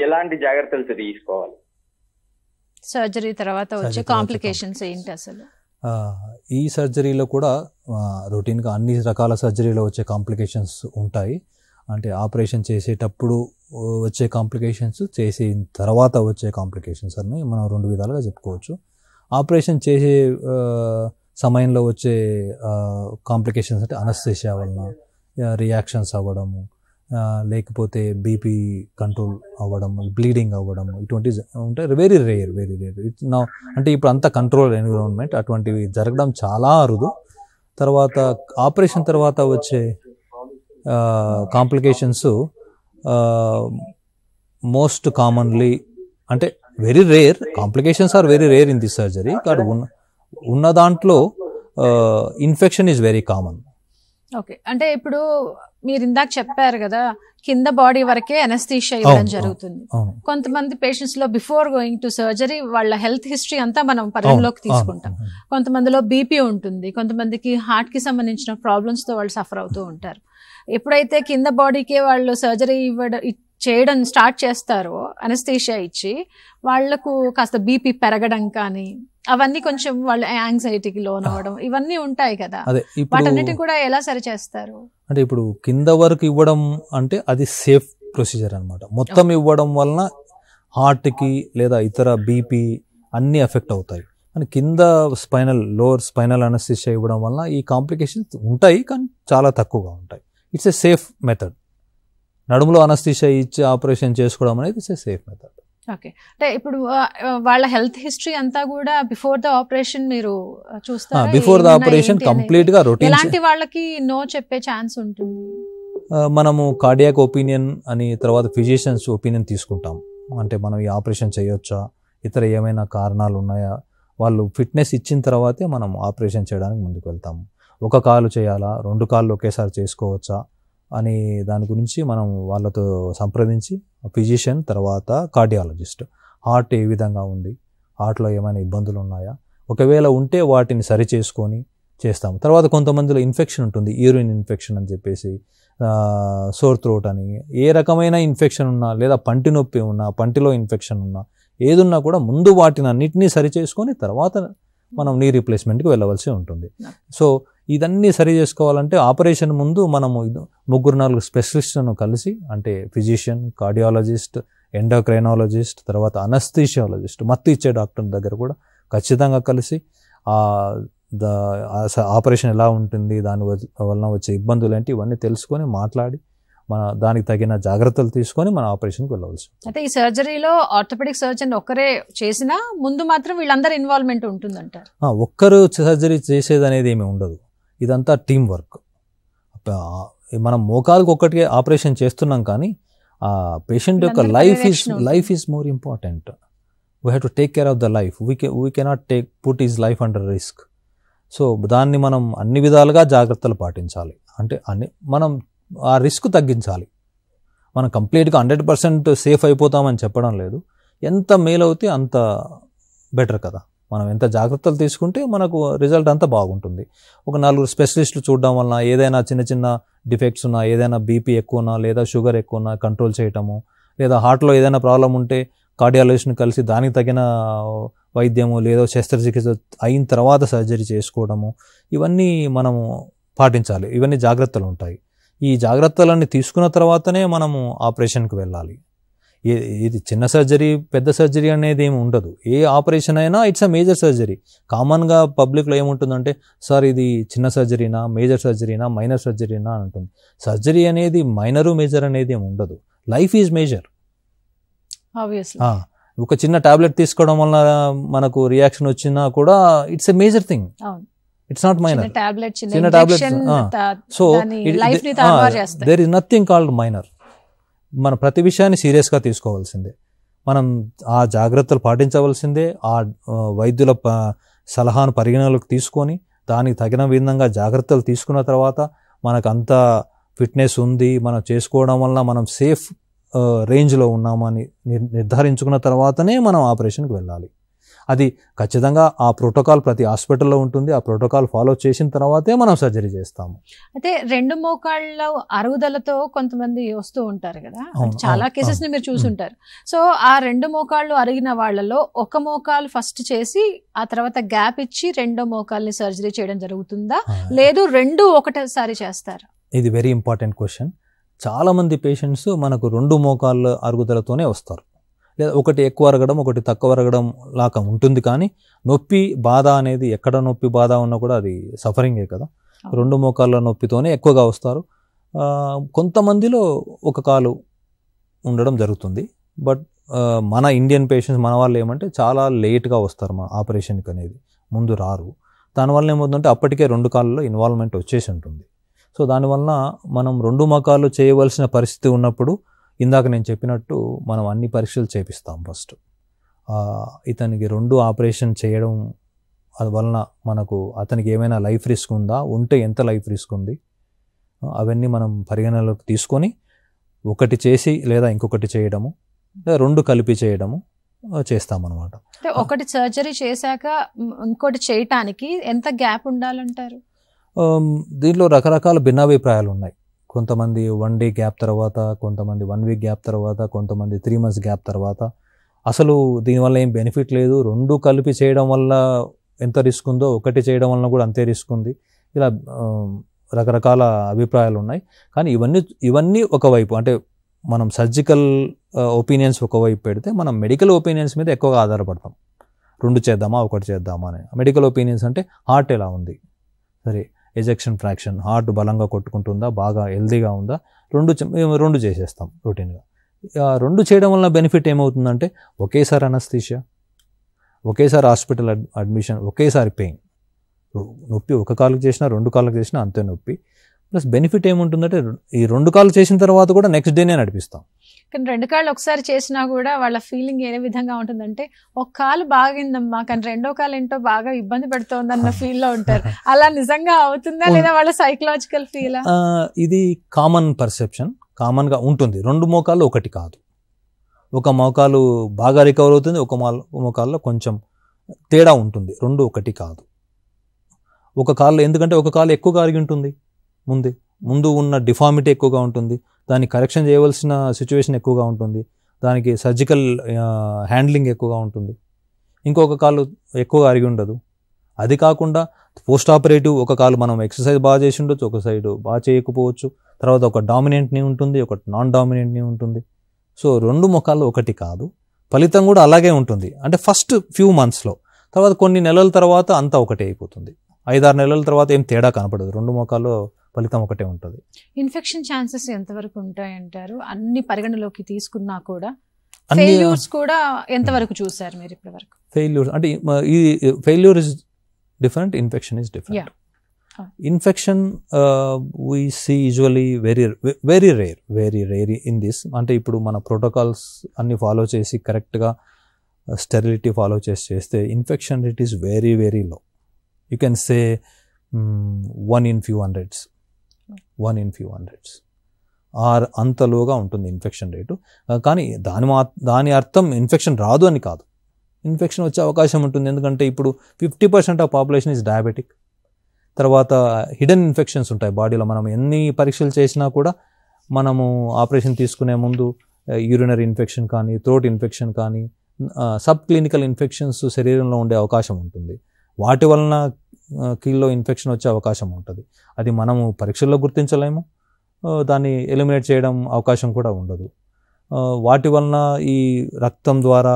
Speaker 3: ఎలాంటి జాగ్రత్తలు తీసుకోవాలి?
Speaker 1: సర్జరీ తర్వాత వచ్చే కాంప్లికేషన్స్ ఏంటి అసలు?
Speaker 2: ఈ సర్జరీలో కూడా రొటీన్గా అన్ని రకాల సర్జరీలో వచ్చే కాంప్లికేషన్స్ ఉంటాయి. అంటే ఆపరేషన్ చేసేటప్పుడు వచ్చే కాంప్లికేషన్స్, చేసిన తర్వాత వచ్చే కాంప్లికేషన్స్ అని మనం 2 విధాలుగా చెప్పుకోవచ్చు. ఆపరేషన్ చేసే సమయంలో వచ్చే కాంప్లికేషన్స్ అంటే అనస్థీషియా వలన రియాక్షన్స్ అవ్వడము, లేకపోతే బీపీ కంట్రోల్ అవ్వడము, బ్లీడింగ్ అవ్వడము, ఇటువంటివి ఉంటాయి. Very rare. అంటే ఇప్పుడు అంతా కంట్రోల్ ఎన్విరాన్మెంట్, అటువంటివి జరగడం చాలా అరుదు. తర్వాత ఆపరేషన్ తర్వాత వచ్చే కాంప్లికేషన్స్ మోస్ట్ కామన్లీ అంటే very rare, complications are very rare in this surgery. కానీ ఉన్న దాంట్లో infection is very common.
Speaker 1: Okay, అంటే ఇప్పుడు మీరు ఇందాక చెప్పారు కదా కింద బాడీ వరకే అనస్థీషియా ఇవ్వడం జరుగుతుంది. కొంతమంది పేషెంట్స్ లో బిఫోర్ గోయింగ్ టు సర్జరీ వాళ్ళ హెల్త్ హిస్టరీ అంతా మనం పరిగణలోకి తీసుకుంటాం. కొంతమందిలో బీపీ ఉంటుంది, కొంతమందికి హార్ట్ కి సంబంధించిన ప్రాబ్లమ్స్ తో వాళ్ళు సఫర్ అవుతూ ఉంటారు. ఎప్పుడైతే కింద బాడీకే వాళ్ళు సర్జరీ చేయడం స్టార్ట్ చేస్తారో అనస్థీషియా ఇచ్చి, వాళ్లకు కాస్త బీపీ పెరగడం కానీ అవన్నీ కొంచెం వాళ్ళు యాంగ్జైటీకి లోన్ అవ్వడం ఇవన్నీ ఉంటాయి కదా, వాటన్నిటిని కూడా ఎలా సరి చేస్తారు?
Speaker 2: అంటే ఇప్పుడు కింద వరకు ఇవ్వడం అంటే అది సేఫ్ ప్రొసీజర్ అనమాట. మొత్తం ఇవ్వడం వలన హార్ట్కి లేదా ఇతర బీపీ అన్నీ ఎఫెక్ట్ అవుతాయి. కానీ కింద లోవర్ స్పైనల్ అనస్థీషియా ఇవ్వడం వలన ఈ కాంప్లికేషన్స్ ఉంటాయి, కానీ చాలా తక్కువగా ఉంటాయి. It's a safe method. నడుములో అనస్థీషియా ఇచ్చి ఆపరేషన్ చేసుకోవడం అనేది it's a safe method.
Speaker 1: Okay, అంటే ఇప్పుడు వాళ్ళ హెల్త్ హిస్టరీ అంతా కూడా బిఫోర్ ద ఆపరేషన్ మీరు చూస్తారా?
Speaker 2: బిఫోర్ ద ఆపరేషన్ కంప్లీట్ గా రొటీన్.
Speaker 1: ఎలాంటి వాళ్ళకి నో చెప్పే ఛాన్స్ ఉంటుంది?
Speaker 2: మనము కార్డియాక్ ఒపీనియన్ అని, తర్వాత ఫిజిషియన్స్ ఒపీనియన్ తీసుకుంటాం. అంటే మనం ఈ ఆపరేషన్ చేయొచ్చా, ఇతర ఏమైనా కారణాలు ఉన్నాయా, వాళ్ళు ఫిట్నెస్ ఇచ్చిన తర్వాతే మనం ఆపరేషన్ చేయడానికి ముందుకు వెళ్తాము. ఒక కాలు చేయాలా, 2 కాళ్ళు ఒకేసారి చేసుకోవచ్చా అని దాని గురించి మనం వాళ్ళతో సంప్రదించి ఫిజిషియన్, తర్వాత కార్డియాలజిస్ట్, హార్ట్ ఏ విధంగా ఉంది, హార్ట్లో ఏమైనా ఇబ్బందులు ఉన్నాయా, ఒకవేళ ఉంటే వాటిని సరి చేసుకొని చేస్తాము. తర్వాత కొంతమందిలో ఇన్ఫెక్షన్ ఉంటుంది, యూరిన్ ఇన్ఫెక్షన్ అని చెప్పేసి, సోర్ థ్రోట్ అని, ఏ రకమైన ఇన్ఫెక్షన్ ఉన్నా లేదా పంటి నొప్పి ఉన్నా, పంటిలో ఇన్ఫెక్షన్ ఉన్నా, ఏదున్నా కూడా ముందు వాటిని అన్నిటినీ సరి చేసుకొని తర్వాత మనం నీ రీప్లేస్మెంట్కి వెళ్ళవలసి ఉంటుంది. సో ఇదన్నీ సరి చేసుకోవాలంటే ఆపరేషన్ ముందు మనము 3-4 స్పెషలిస్ట్లను కలిసి, అంటే ఫిజిషియన్, కార్డియాలజిస్ట్, ఎండోక్రైనాలజిస్ట్, తర్వాత అనస్థీషియాలజిస్ట్, మత్తు ఇచ్చే డాక్టర్ దగ్గర కూడా ఖచ్చితంగా కలిసి ఆపరేషన్ ఎలా ఉంటుంది, దాని వలన వచ్చే ఇబ్బందులు ఏంటి, ఇవన్నీ తెలుసుకొని మాట్లాడి దానికి తగిన జాగ్రత్తలు తీసుకొని మన ఆపరేషన్కి వెళ్ళవలసి.
Speaker 1: అయితే ఈ సర్జరీలో ఆర్థోపెడిక్ సర్జన్ ఒక్కరే చేసినా ముందు మాత్రం వీళ్ళందరూ ఇన్వాల్వ్మెంట్ ఉంటుందంటారు?
Speaker 2: ఒక్కరు సర్జరీ చేసేది అనేది ఏమి ఉండదు, ఇదంతా టీం వర్క్. మనం మోకాలకు ఒక్కటికే ఆపరేషన్ చేస్తున్నాం, కానీ ఆ పేషెంట్ యొక్క life is more important. We have to take care of the life. We cannot put his life under risk. So దాన్ని మనం అన్ని విధాలుగా జాగ్రత్తలు పాటించాలి. అంటే మనం ఆ రిస్క్ తగ్గించాలి. మనం కంప్లీట్గా 100% సేఫ్ అయిపోతామని చెప్పడం లేదు. ఎంత మేలవుతే అంత బెటర్ కదా. మనం ఎంత జాగ్రత్తలు తీసుకుంటే మనకు రిజల్ట్ అంతా బాగుంటుంది. ఒక 4 స్పెషలిస్టులు చూడడం వలన ఏదైనా చిన్న చిన్న డిఫెక్ట్స్ ఉన్నా, ఏదైనా బీపీ ఎక్కువ ఉన్నా లేదా షుగర్ ఎక్కువ ఉన్నా కంట్రోల్ చేయటము, లేదా హార్ట్లో ఏదైనా ప్రాబ్లం ఉంటే కార్డియాలజిస్ట్ని కలిసి దానికి తగిన వైద్యము లేదా శస్త్రచికిత్స అయిన తర్వాత సర్జరీ చేసుకోవడము, ఇవన్నీ మనము పాటించాలి. ఇవన్నీ జాగ్రత్తలు ఉంటాయి. ఈ జాగ్రత్తలన్నీ తీసుకున్న తర్వాతనే మనము ఆపరేషన్కి వెళ్ళాలి. ఇది చిన్న సర్జరీ పెద్ద సర్జరీ అనేది ఏమి ఉండదు. ఏ ఆపరేషన్ అయినా ఇట్స్ అ మేజర్ సర్జరీ. కామన్గా పబ్లిక్లో ఏముంటుందంటే, సార్ ఇది చిన్న సర్జరీనా, మేజర్ సర్జరీనా, మైనర్ సర్జరీనా అని ఉంటుంది. సర్జరీ అనేది మైనరు మేజర్ అనేది ఏమి ఉండదు. Life is major. ఒక చిన్న టాబ్లెట్ తీసుకోవడం వల్ల మనకు రియాక్షన్ వచ్చినా కూడా it's a major thing. It's not minor. చిన్న tablet. So there is nothing called minor. మన ప్రతి విషయాన్ని సీరియస్గా తీసుకోవాల్సిందే. మనం ఆ జాగ్రత్తలు పాటించవలసిందే. ఆ వైద్యుల సలహాను పరిగణలోకి తీసుకొని దానికి తగిన విధంగా జాగ్రత్తలు తీసుకున్న తర్వాత మనకు అంత ఫిట్నెస్ ఉంది, మనం చేసుకోవడం వల్ల మనం సేఫ్ రేంజ్లో ఉన్నామని నిర్ధారించుకున్న తర్వాతనే మనం ఆపరేషన్కి వెళ్ళాలి. అది ఖచ్చితంగా ఆ ప్రోటోకాల్ ప్రతి హాస్పిటల్లో ఉంటుంది. ఆ ప్రోటోకాల్ ఫాలో చేసిన తర్వాతే మనం సర్జరీ చేస్తాము.
Speaker 1: అయితే 2 మోకాళ్ళ అరుగుదలతో కొంతమంది వస్తూ ఉంటారు కదా, చాలా కేసెస్ ని మీరు చూసుంటారు. సో ఆ 2 మోకాళ్ళు అరిగిన వాళ్ళలో ఒక మోకాలు ఫస్ట్ చేసి ఆ తర్వాత గ్యాప్ ఇచ్చి 2వ మోకాల్ని సర్జరీ చేయడం జరుగుతుందా, లేదు 2 ఒకటేసారి చేస్తారా?
Speaker 2: ఇది వెరీ ఇంపార్టెంట్ క్వశ్చన్. చాలామంది పేషెంట్స్ మనకు 2 మోకాళ్ళ అరుగుదలతోనే వస్తారు. లేదా ఒకటి ఎక్కువ అరగడం ఒకటి తక్కువ అరగడం లాగా ఉంటుంది, కానీ నొప్పి బాధ అనేది ఎక్కడ నొప్పి బాధ ఉన్నా కూడా అది సఫరింగే కదా. 2 మోకాళ్ళ నొప్పితోనే ఎక్కువగా వస్తారు. కొంతమందిలో ఒక కాలు ఉండడం జరుగుతుంది. బట్ మన ఇండియన్ పేషెంట్స్ మన వాళ్ళు ఏమంటే చాలా లేట్గా వస్తారు మా ఆపరేషన్కి అనేది, ముందు రారు. దానివల్ల ఏమవుతుందంటే అప్పటికే 2 కాళ్ళలో ఇన్వాల్వ్మెంట్ వచ్చేసి ఉంటుంది. సో దానివల్ల మనం 2 మోకాళ్ళు చేయవలసిన పరిస్థితి ఉన్నప్పుడు ఇందాక నేను చెప్పినట్టు మనం అన్ని పరీక్షలు చేపిస్తాం ఫస్ట్. ఇతనికి 2 ఆపరేషన్ చేయడం వలన మనకు అతనికి ఏమైనా లైఫ్ రిస్క్ ఉందా, ఉంటే ఎంత లైఫ్ రిస్క్ ఉంది, అవన్నీ మనం పరిగణలోకి తీసుకొని ఒకటి చేసి లేదా ఇంకొకటి చేయడము లేదా 2 కలిపి చేయడము చేస్తామన్నమాట.
Speaker 1: అంటే ఒకటి సర్జరీ చేశాక ఇంకోటి చేయటానికి ఎంత గ్యాప్ ఉండాలంటారు?
Speaker 2: దీంట్లో రకరకాల భిన్నాభిప్రాయాలు ఉన్నాయి. కొంతమంది 1 డే గ్యాప్ తర్వాత, కొంతమంది 1 వీక్ గ్యాప్ తర్వాత, కొంతమంది 3 months గ్యాప్ తర్వాత. అసలు దీనివల్ల ఏం బెనిఫిట్ లేదు, 2 కలిపి చేయడం వల్ల ఎంత రిస్క్ ఉందో ఒకటి చేయడం వలన కూడా అంతే రిస్క్ ఉంది, ఇలా రకరకాల అభిప్రాయాలు ఉన్నాయి. కానీ ఇవన్నీ ఒకవైపు, అంటే మనం సర్జికల్ ఒపీనియన్స్ ఒకవైపు పెడితే మనం మెడికల్ ఒపీనియన్స్ మీద ఎక్కువగా ఆధారపడతాం. 2 చేద్దామా 1 చేద్దామా అని. మెడికల్ ఒపీనియన్స్ అంటే హార్ట్ ఎలా ఉంది, సరే ఎజెక్షన్ ఫ్రాక్షన్, హార్ట్ బలంగా కొట్టుకుంటుందా, బాగా హెల్దీగా ఉందా, 2 చేసేస్తాం రొటీన్గా. 2 చేయడం వల్ల బెనిఫిట్ ఏమవుతుందంటే ఒకేసారి అనస్థీషియా, ఒకేసారి హాస్పిటల్ అడ్మిషన్, ఒకేసారి పెయిన్. నొప్పి ఒక కాళ్ళకి చేసినా 2 కాళ్ళకి చేసినా అంతే నొప్పి. ప్లస్ బెనిఫిట్ ఏముంటుందంటే ఈ 2 కాళ్ళు చేసిన తర్వాత కూడా నెక్స్ట్ డేనే నడిపిస్తాం.
Speaker 1: కానీ 2 కాళ్ళు ఒకసారి చేసినా కూడా వాళ్ళ ఫీలింగ్ ఏ విధంగా ఉంటుందంటే ఒక కాలు బాగిందమ్మా కానీ 2వ కాలు ఏంటో బాగా ఇబ్బంది పెడుతోంది అన్న ఫీల్ లో ఉంటారు. అలా నిజంగా అవుతుందా లేదా వాళ్ళ సైకలాజికల్ ఫీల్?
Speaker 2: ఇది కామన్ పర్సెప్షన్, కామన్గా ఉంటుంది. 2 మోకాళ్ళు ఒకటి కాదు, ఒక మోకాలు బాగా రికవర్ అవుతుంది, ఒక మోకాల్లో కొంచెం తేడా ఉంటుంది. 2 ఒకటి కాదు. ఒక కాళ్ళు ఎందుకంటే ఒక కాలు ఎక్కువగా అరిగి ఉంటుంది, ముందు ఉన్న డిఫార్మిటీ ఎక్కువగా ఉంటుంది, దాన్ని కరెక్షన్ చేయవలసిన సిచ్యువేషన్ ఎక్కువగా ఉంటుంది, దానికి సర్జికల్ హ్యాండ్లింగ్ ఎక్కువగా ఉంటుంది. ఇంకొక కాలు ఎక్కువగా అరిగి ఉండదు. అది కాకుండా పోస్ట్ ఆపరేటివ్ ఒక కాలు మనం ఎక్సర్సైజ్ బాగా చేసి ఉండొచ్చు, ఒక సైడ్ బాగా చేయకపోవచ్చు, తర్వాత ఒక డామినెంట్ నీ ఉంటుంది, ఒక నాన్ డామినెంట్ నీ ఉంటుంది. సో 2 మోకాళ్ళు ఒకటి కాదు, ఫలితం కూడా అలాగే ఉంటుంది. అంటే ఫస్ట్ ఫ్యూ మంత్స్లో, తర్వాత కొన్ని నెలల తర్వాత అంతా ఒకటే అయిపోతుంది. 5-6 నెలల తర్వాత ఏం తేడా కనపడదు, 2 మోకాల్లో ఫలితం ఒకటే ఉంటుంది.
Speaker 1: ఇన్ఫెక్షన్ ఛాన్సెస్ ఎంతవరకు ఉంటాయంటారు? అన్ని పరిగణలోకి తీసుకున్నా కూడా ఫెయిల్యూర్స్ కూడా ఎంతవరకు చూసారు మీరు ఇప్పటి వరకు?
Speaker 2: ఫెయిల్యూర్స్ అంటే ఈ failure is different, infection is different. Infection we see usually very rare in this. అంటే ఇప్పుడు మన ప్రోటోకాల్స్ అన్ని ఫాలో చేసి కరెక్ట్గా స్టెరిలిటీ ఫాలో చేస్తే infection rate is very very low. You can say 1 in few hundreds or అంత లోగా ఉంటుంది ఇన్ఫెక్షన్ రేటు. కానీ దాని అర్థం ఇన్ఫెక్షన్ రాదు అని కాదు, ఇన్ఫెక్షన్ వచ్చే అవకాశం ఉంటుంది. ఎందుకంటే ఇప్పుడు 50% ఆఫ్ పాపులేషన్ ఈజ్ డయాబెటిక్. తర్వాత హిడెన్ ఇన్ఫెక్షన్స్ ఉంటాయి బాడీలో. మనం ఎన్ని పరీక్షలు చేసినా కూడా మనము ఆపరేషన్ తీసుకునే ముందు యూరినరీ ఇన్ఫెక్షన్ కానీ, థ్రోట్ ఇన్ఫెక్షన్ కానీ, సబ్ క్లినికల్ ఇన్ఫెక్షన్స్ శరీరంలో ఉండే అవకాశం ఉంటుంది. వాటి వలన కీళ్ళలో ఇన్ఫెక్షన్ వచ్చే అవకాశం ఉంటుంది. అది మనము పరీక్షల్లో గుర్తించలేము, దాన్ని ఎలిమినేట్ చేయడం అవకాశం కూడా ఉండదు. వాటి వలన ఈ రక్తం ద్వారా,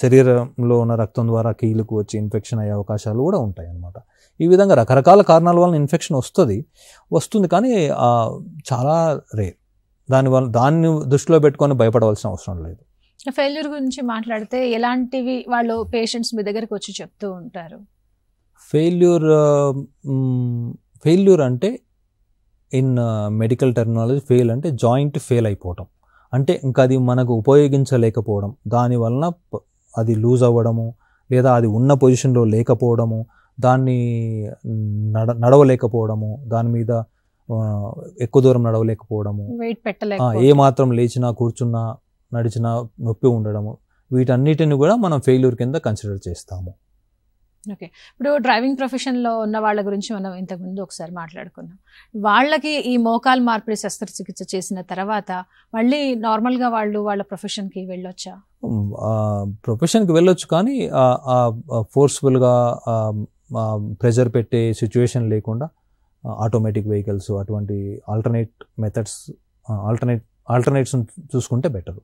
Speaker 2: శరీరంలో ఉన్న రక్తం ద్వారా కీళ్ళకు వచ్చి ఇన్ఫెక్షన్ అయ్యే అవకాశాలు కూడా ఉంటాయి అన్నమాట. ఈ విధంగా రకరకాల కారణాల వలన ఇన్ఫెక్షన్ వస్తుంది, కానీ చాలా రేర్. దాన్ని దృష్టిలో పెట్టుకొని భయపడవలసిన అవసరం లేదు.
Speaker 1: ఫెయిల్యూర్ గురించి మాట్లాడితే ఎలాంటివి వాళ్ళు పేషెంట్స్ మీ దగ్గరికి వచ్చి చెప్తూ ఉంటారు?
Speaker 2: ఫెయిల్యూర్ అంటే ఇన్ మెడికల్ టెర్మినాలజీ ఫెయిల్ అంటే జాయింట్ ఫెయిల్ అయిపోవటం, అంటే ఇంకా అది మనకు ఉపయోగించలేకపోవడం, దానివలన అది లూజ్ అవ్వడము, లేదా అది ఉన్న పొజిషన్లో లేకపోవడము, దాన్ని నడవలేకపోవడము, దాని మీద ఎక్కువ దూరం నడవలేకపోవడము,
Speaker 1: వెయిట్ పెట్టలేక,
Speaker 2: ఏ మాత్రం లేచినా కూర్చున్నా నడిచినా నొప్పి ఉండడము, వీటన్నిటిని కూడా మనం ఫెయిల్యూర్ కింద కన్సిడర్ చేస్తాము.
Speaker 1: ఓకే, ఇప్పుడు డ్రైవింగ్ ప్రొఫెషన్లో ఉన్న వాళ్ళ గురించి మనం ఇంతకుముందు ఒకసారి మాట్లాడుకున్నాం. వాళ్ళకి ఈ మోకాలు మార్పిడి శస్త్రచికిత్స చేసిన తర్వాత మళ్ళీ నార్మల్గా వాళ్ళ ప్రొఫెషన్కి వెళ్ళొచ్చా?
Speaker 2: ప్రొఫెషన్కి వెళ్ళొచ్చు, కానీ ఫోర్స్ఫుల్గా ప్రెజర్ పెట్టే సిచ్యువేషన్ లేకుండా ఆటోమేటిక్ వెహికల్స్, అటువంటి ఆల్టర్నేట్ మెథడ్స్ ఆల్టర్నేట్స్ చూసుకుంటే బెటర్.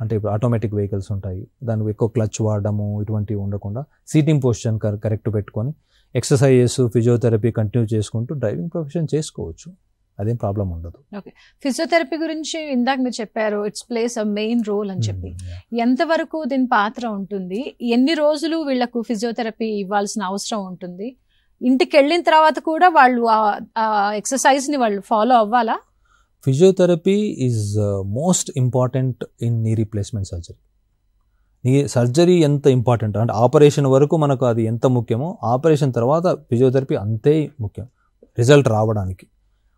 Speaker 2: అంటే ఇప్పుడు ఆటోమేటిక్ వెహికల్స్ ఉంటాయి, దానికి ఎక్కువ క్లచ్ వాడడము ఇటువంటివి ఉండకుండా సీటింగ్ పొజిషన్ కరెక్ట్ పెట్టుకొని ఎక్సర్సైజెస్, ఫిజియోథెరపీ కంటిన్యూ చేసుకుంటూ డ్రైవింగ్ ప్రొఫెషన్ చేసుకోవచ్చు, అదేం ప్రాబ్లం ఉండదు.
Speaker 1: ఓకే, ఫిజియోథెరపీ గురించి ఇందాక మీరు చెప్పారు it's plays a main role అని చెప్పి. ఎంతవరకు దీని పాత్ర ఉంటుంది? ఎన్ని రోజులు వీళ్ళకు ఫిజియోథెరపీ ఇవ్వాల్సిన అవసరం ఉంటుంది? ఇంటికి వెళ్ళిన తర్వాత కూడా వాళ్ళు ఆ ఎక్సర్సైజ్ని వాళ్ళు ఫాలో అవ్వాలా?
Speaker 2: Physiotherapy is most important in knee replacement surgery. నీ సర్జరీ ఎంత ఇంపార్టెంట్ అంటే ఆపరేషన్ వరకు మనకు అది ఎంత ముఖ్యమో, ఆపరేషన్ తర్వాత ఫిజియోథెరపీ అంతే ముఖ్యం రిజల్ట్ రావడానికి.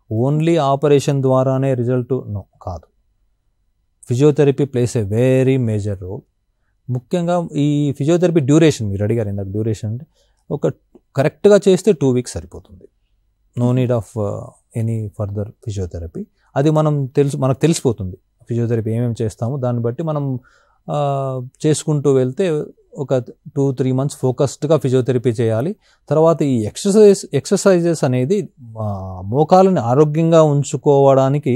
Speaker 2: ఓన్లీ ఆపరేషన్ ద్వారానే రిజల్ట్ కాదు, physiotherapy plays a very major role. ముఖ్యంగా ఈ ఫిజియోథెరపీ డ్యూరేషన్ మీరు అడిగారు ఇందాక, డ్యూరేషన్ అంటే ఒక కరెక్ట్గా చేస్తే 2 weeks సరిపోతుంది. No need of any further physiotherapy. అది మనకు తెలిసిపోతుంది ఫిజియోథెరపీ ఏమేమి చేస్తామో దాన్ని బట్టి మనం చేసుకుంటూ వెళ్తే ఒక 2-3 months ఫోకస్డ్గా ఫిజియోథెరపీ చేయాలి. తర్వాత ఈ ఎక్సర్సైజెస్ అనేది మోకాలని ఆరోగ్యంగా ఉంచుకోవడానికి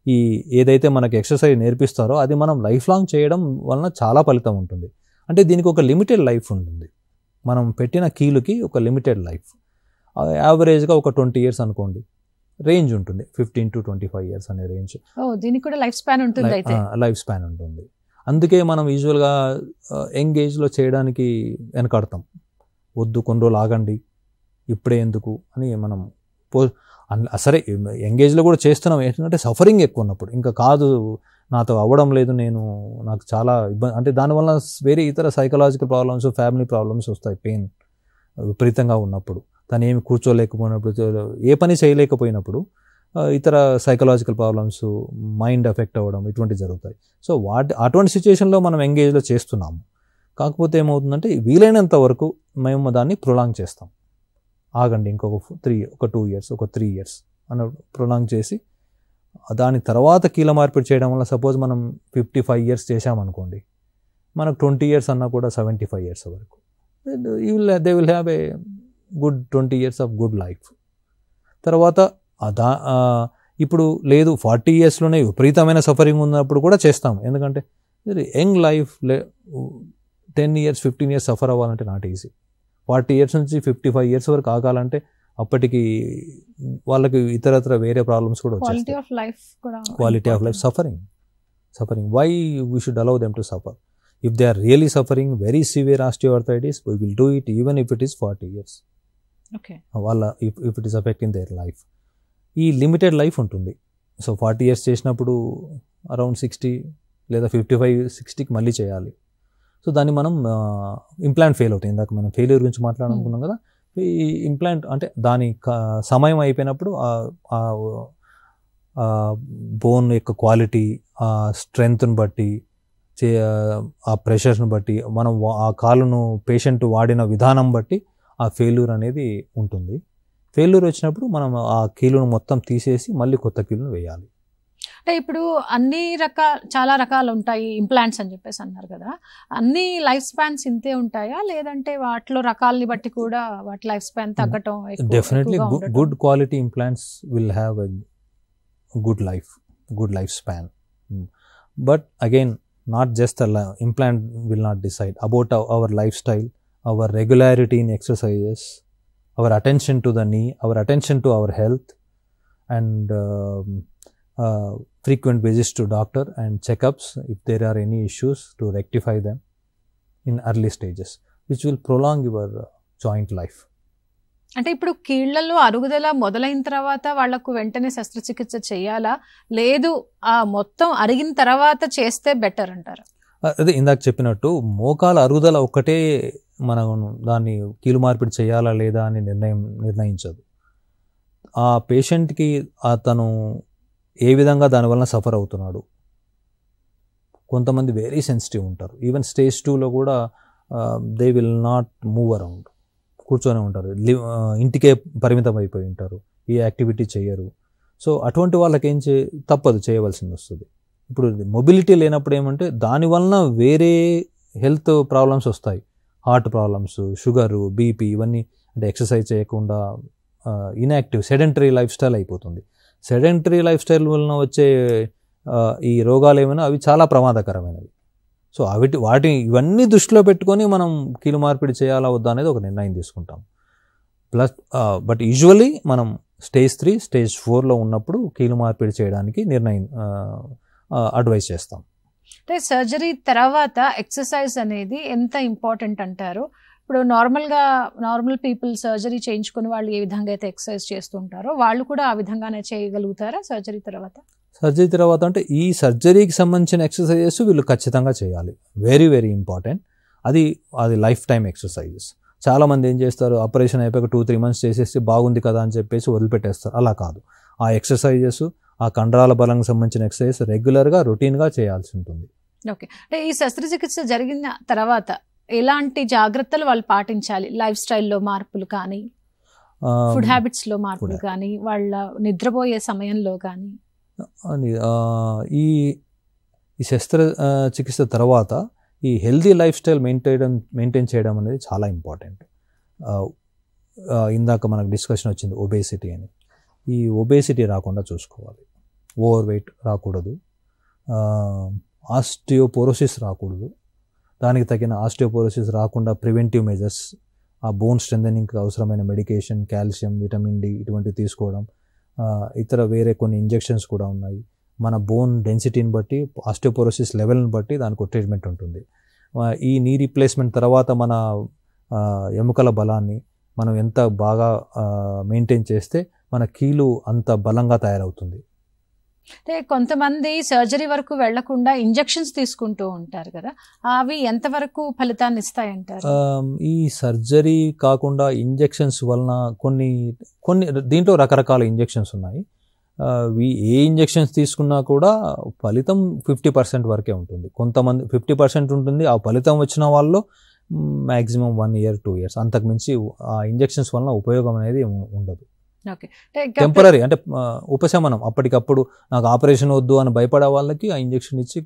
Speaker 2: ఈ ఏదైతే మనకి ఎక్సర్సైజ్ నేర్పిస్తారో అది మనం లైఫ్ లాంగ్ చేయడం వలన చాలా ఫలితం ఉంటుంది. అంటే దీనికి ఒక లిమిటెడ్ లైఫ్ ఉంటుంది, మనం పెట్టిన కీలుకి ఒక లిమిటెడ్ లైఫ్. యావరేజ్గా ఒక 20 years అనుకోండి, రేంజ్ ఉంటుంది 15 to 25 years అనే రేంజ్.
Speaker 1: దీనికి కూడా లైఫ్ స్పాన్ ఉంటుంది. అయితే
Speaker 2: లైఫ్ స్పాన్ ఉంటుంది. అందుకే మనం యూజువల్గా యంగ్ ఏజ్లో చేయడానికి వెనకాడతాం. వద్దు, కొన్ని రోజులు ఆగండి, ఇప్పుడే ఎందుకు అని మనం సరే యంగ్ ఏజ్లో కూడా చేస్తున్నాం. ఏంటంటే సఫరింగ్ ఎక్కువ ఉన్నప్పుడు ఇంకా కాదు, నాతో అవ్వడం లేదు, నాకు చాలా ఇబ్బంది, అంటే దానివల్ల వేరే ఇతర సైకలాజికల్ ప్రాబ్లమ్స్, ఫ్యామిలీ ప్రాబ్లమ్స్ వస్తాయి. పెయిన్ విపరీతంగా ఉన్నప్పుడు, తను ఏమి కూర్చోలేకపోయినప్పుడు, ఏ పని చేయలేకపోయినప్పుడు ఇతర సైకలాజికల్ ప్రాబ్లమ్స్, మైండ్ ఎఫెక్ట్ అవ్వడం ఇటువంటి జరుగుతాయి. సో అటువంటి సిచ్యువేషన్లో మనం ఎంగేజ్లో చేస్తున్నాము. కాకపోతే ఏమవుతుందంటే వీలైనంత వరకు మేము దాన్ని ప్రొలాంగ్ చేస్తాం. ఆగండి, ఇంకొక 2 years, ఒక 3 years అని ప్రొలాంగ్ చేసి దాని తర్వాత కీల మార్పిడి చేయడం వల్ల సపోజ్ మనం 55 years చేసామనుకోండి, మనకు 20 years అన్నా కూడా 75 years వరకు they will have a good 20 years of good life. తర్వాత ఇప్పుడు లేదు 40 yearsలోనే విపరీతమైన సఫరింగ్ ఉన్నప్పుడు కూడా చేస్తాం. ఎందుకంటే young life 10 years 15 years suffer అవ్వాలంటే నాట్ ఈజీ. 40 years నుంచి 55 years వరకు ఆగాలంటే అప్పటికి వాళ్ళకి ఇతరత్ర వేరే ప్రాబ్లమ్స్ కూడా వచ్చేస్తాయి. Quality of life suffering why we should allow them to suffer? If they are really suffering very severe osteoarthritis, we will do it even if it is 40 years. వాళ్ళ if it is affecting their life. ఈ limited life ఉంటుంది. So 40 years చేసినప్పుడు around 60 లేదా 55-60కి మళ్ళీ చేయాలి. So దాన్ని మనం implant fail అవుతాయి. ఇందాక మనం ఫెయిల్యూర్ గురించి మాట్లాడుకున్నాం కదా, ఈ ఇంప్లాంట్ అంటే దాని సమయం అయిపోయినప్పుడు బోన్ యొక్క క్వాలిటీ, ఆ స్ట్రెంగ్త్ని బట్టి, ఆ ప్రెషర్ని బట్టి, మనం ఆ కాలును పేషెంట్ వాడిన విధానం బట్టి ఆ ఫెయిల్యూర్ అనేది ఉంటుంది. ఫెయిల్యూర్ వచ్చినప్పుడు మనం ఆ కీలును మొత్తం తీసేసి మళ్ళీ కొత్త కీలును వేయాలి.
Speaker 1: అంటే ఇప్పుడు చాలా రకాలు ఉంటాయి ఇంప్లాంట్స్ అని చెప్పేసి అన్నారు కదా, అన్ని లైఫ్ స్పాన్స్ ఇంతే ఉంటాయా, లేదంటే వాటిలో రకాలని బట్టి కూడా వాటి లైఫ్ స్పాన్ తగ్గటం?
Speaker 2: Definitely good quality implants will have a good life span. But again not just implant will not decide about our life style, our regularity in exercises, our attention to the knee, our attention to our health, and frequent visits to doctor and checkups if there are any issues to rectify them in early stages, which will prolong your joint life.
Speaker 1: అంటే ఇప్పుడు కీళ్లలో అరుగుదల మొదలైన తర్వాత వాళ్లకు వెంటనే శస్త్రచికిత్స చేయాలా, లేదు ఆ మొత్తం అరిగిన తర్వాత చేస్తే బెటర్ అంటారా?
Speaker 2: అదే ఇందాక చెప్పినట్టు మోకాల అరుగుదల ఒక్కటే మనం దాన్ని కీలు మార్పిడి చేయాలా లేదా అని నిర్ణయించదు. ఆ పేషెంట్కి అతను ఏ విధంగా దానివల్ల సఫర్ అవుతున్నాడు. కొంతమంది వెరీ సెన్సిటివ్ ఉంటారు, ఈవెన్ stage 2లో కూడా they will not move around, కూర్చొని ఉంటారు, ఇంటికే పరిమితం అయిపోయి ఉంటారు, ఏ యాక్టివిటీ చేయరు. సో అటువంటి వాళ్ళకి తప్పదు, చేయవలసింది వస్తుంది. ఇప్పుడు మొబిలిటీ లేనప్పుడు ఏమంటే దానివలన వేరే హెల్త్ ప్రాబ్లమ్స్ వస్తాయి, హార్ట్ ప్రాబ్లమ్స్, షుగరు, బీపీ, ఇవన్నీ. అంటే ఎక్సర్సైజ్ చేయకుండా ఇన్యాక్టివ్ సెడెంటరీ లైఫ్ స్టైల్ అయిపోతుంది. సెడెంటరీ లైఫ్ స్టైల్ వలన వచ్చే ఈ రోగాలు ఏమైనా అవి చాలా ప్రమాదకరమైనవి. సో ఇవన్నీ దృష్టిలో పెట్టుకొని మనం కీలు మార్పిడి చేయాలా వద్దా అనేది ఒక నిర్ణయం తీసుకుంటాం. ప్లస్ బట్ యూజువల్లీ మనం స్టేజ్ 3, స్టేజ్ 4లో ఉన్నప్పుడు కీలు మార్పిడి చేయడానికి అడ్వైస్ చేస్తాం.
Speaker 1: అంటే సర్జరీ తర్వాత ఎక్సర్సైజ్ అనేది ఎంత ఇంపార్టెంట్ అంటారు? ఇప్పుడు నార్మల్ పీపుల్ సర్జరీ చేయించుకుని వాళ్ళు ఏ విధంగా అయితే ఎక్సర్సైజ్ చేస్తుంటారో వాళ్ళు కూడా ఆ విధంగానే చేయగలుగుతారా సర్జరీ తర్వాత?
Speaker 2: సర్జరీ తర్వాత అంటే ఈ సర్జరీకి సంబంధించిన ఎక్సర్సైజెస్ వీళ్ళు ఖచ్చితంగా చేయాలి. Very very important. అది లైఫ్ టైం ఎక్సర్సైజెస్. చాలామంది ఏం చేస్తారు, ఆపరేషన్ అయిపోయాక 2-3 months చేసేసి బాగుంది కదా అని చెప్పేసి వదిలిపెట్టేస్తారు. అలా కాదు. ఆ ఎక్సర్సైజెస్, ఆ కండరాల బలంకి సంబంధించిన ఎక్సర్సైజ్ రెగ్యులర్గా రొటీన్గా చేయాల్సి ఉంటుంది.
Speaker 1: ఓకే. అంటే ఈ శస్త్రచికిత్స జరిగిన తర్వాత ఎలాంటి జాగ్రత్తలు వాళ్ళు పాటించాలి? లైఫ్ స్టైల్లో మార్పులు కానీ, ఫుడ్ హ్యాబిట్స్లో మార్పులు కానీ, వాళ్ళ నిద్రపోయే సమయంలో కానీ? ఈ శస్త్రచికిత్స తర్వాత ఈ హెల్దీ లైఫ్ స్టైల్ మెయింటైన్ చేయడం అనేది చాలా ఇంపార్టెంట్. ఇందాక మనకు డిస్కషన్ వచ్చింది ఒబేసిటీ అని. ఈ ఒబేసిటీ రాకుండా చూసుకోవాలి. ఓవర్ వెయిట్ రాకూడదు, ఆస్టియోపోరోసిస్ రాకూడదు. దానికి తగిన ఆస్టియోపోరోసిస్ రాకుండా ప్రివెంటివ్ మెజర్స్, ఆ బోన్ స్ట్రెంథనింగ్కి అవసరమైన మెడికేషన్, కాల్షియం, విటమిన్ డి ఇటువంటివి తీసుకోవడం, ఇతర వేరే కొన్ని ఇంజెక్షన్స్ కూడా ఉన్నాయి. మన బోన్ డెన్సిటీని బట్టి, ఆస్టియోపోరోసిస్ లెవెల్ని బట్టి దానికి ట్రీట్మెంట్ ఉంటుంది. ఈ నీ రీప్లేస్మెంట్ తర్వాత మన ఎముకల బలాన్ని మనం ఎంత బాగా మెయింటైన్ చేస్తే మన కీలు అంత బలంగా తయారవుతుంది. అంటే కొంతమంది సర్జరీ వరకు వెళ్లకుండా ఇంజెక్షన్స్ తీసుకుంటూ ఉంటారు కదా, అవి ఎంతవరకు ఫలితాన్ని ఇస్తాయంటారు?
Speaker 2: ఈ సర్జరీ కాకుండా ఇంజెక్షన్స్ వలన కొన్ని దీంట్లో రకరకాల ఇంజెక్షన్స్ ఉన్నాయి. ఏ ఇంజెక్షన్స్ తీసుకున్నా కూడా ఫలితం 50% వరకే ఉంటుంది. కొంతమంది 50% ఉంటుంది. ఆ ఫలితం వచ్చిన వాళ్ళు మ్యాక్సిమం 1 year 2 years, అంతకుమించి ఆ ఇంజెక్షన్స్ వలన ఉపయోగం అనేది ఉండదు. టెంపరీ అంటే ఉపశమనం, అప్పటికప్పుడు నాకు ఆపరేషన్ వద్దు అని భయపడే వాళ్ళకి ఆ ఇంజెక్షన్ ఇచ్చి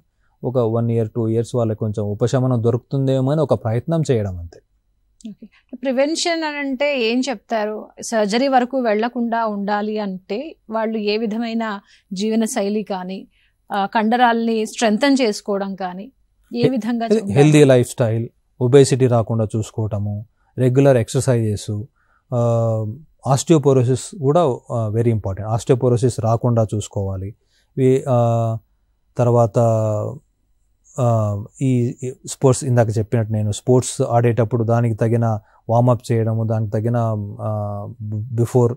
Speaker 2: ఒక 1 year 2 years వాళ్ళకి కొంచెం ఉపశమనం దొరుకుతుందేమో అని ఒక ప్రయత్నం చేయడం అంతే.
Speaker 1: ప్రివెన్షన్ అని అంటే ఏం చెప్తారు? సర్జరీ వరకు వెళ్లకుండా ఉండాలి అంటే వాళ్ళు ఏ విధమైన జీవన శైలి కానీ, కండరాల్ని స్ట్రెంథన్ చేసుకోవడం కానీ ఏ విధంగా?
Speaker 2: హెల్దీ లైఫ్ స్టైల్, ఒబేసిటీ రాకుండా చూసుకోవటము, రెగ్యులర్ ఎక్సర్సైజెస్, ఆస్టియోపోరోసిస్ కూడా వెరీ ఇంపార్టెంట్. ఆస్టియోపోరోసిస్ రాకుండా చూసుకోవాలి. తర్వాత ఈ స్పోర్ట్స్, ఇందాక చెప్పినట్టు నేను స్పోర్ట్స్ ఆడేటప్పుడు దానికి తగిన వార్మప్ చేయడము, దానికి తగిన బిఫోర్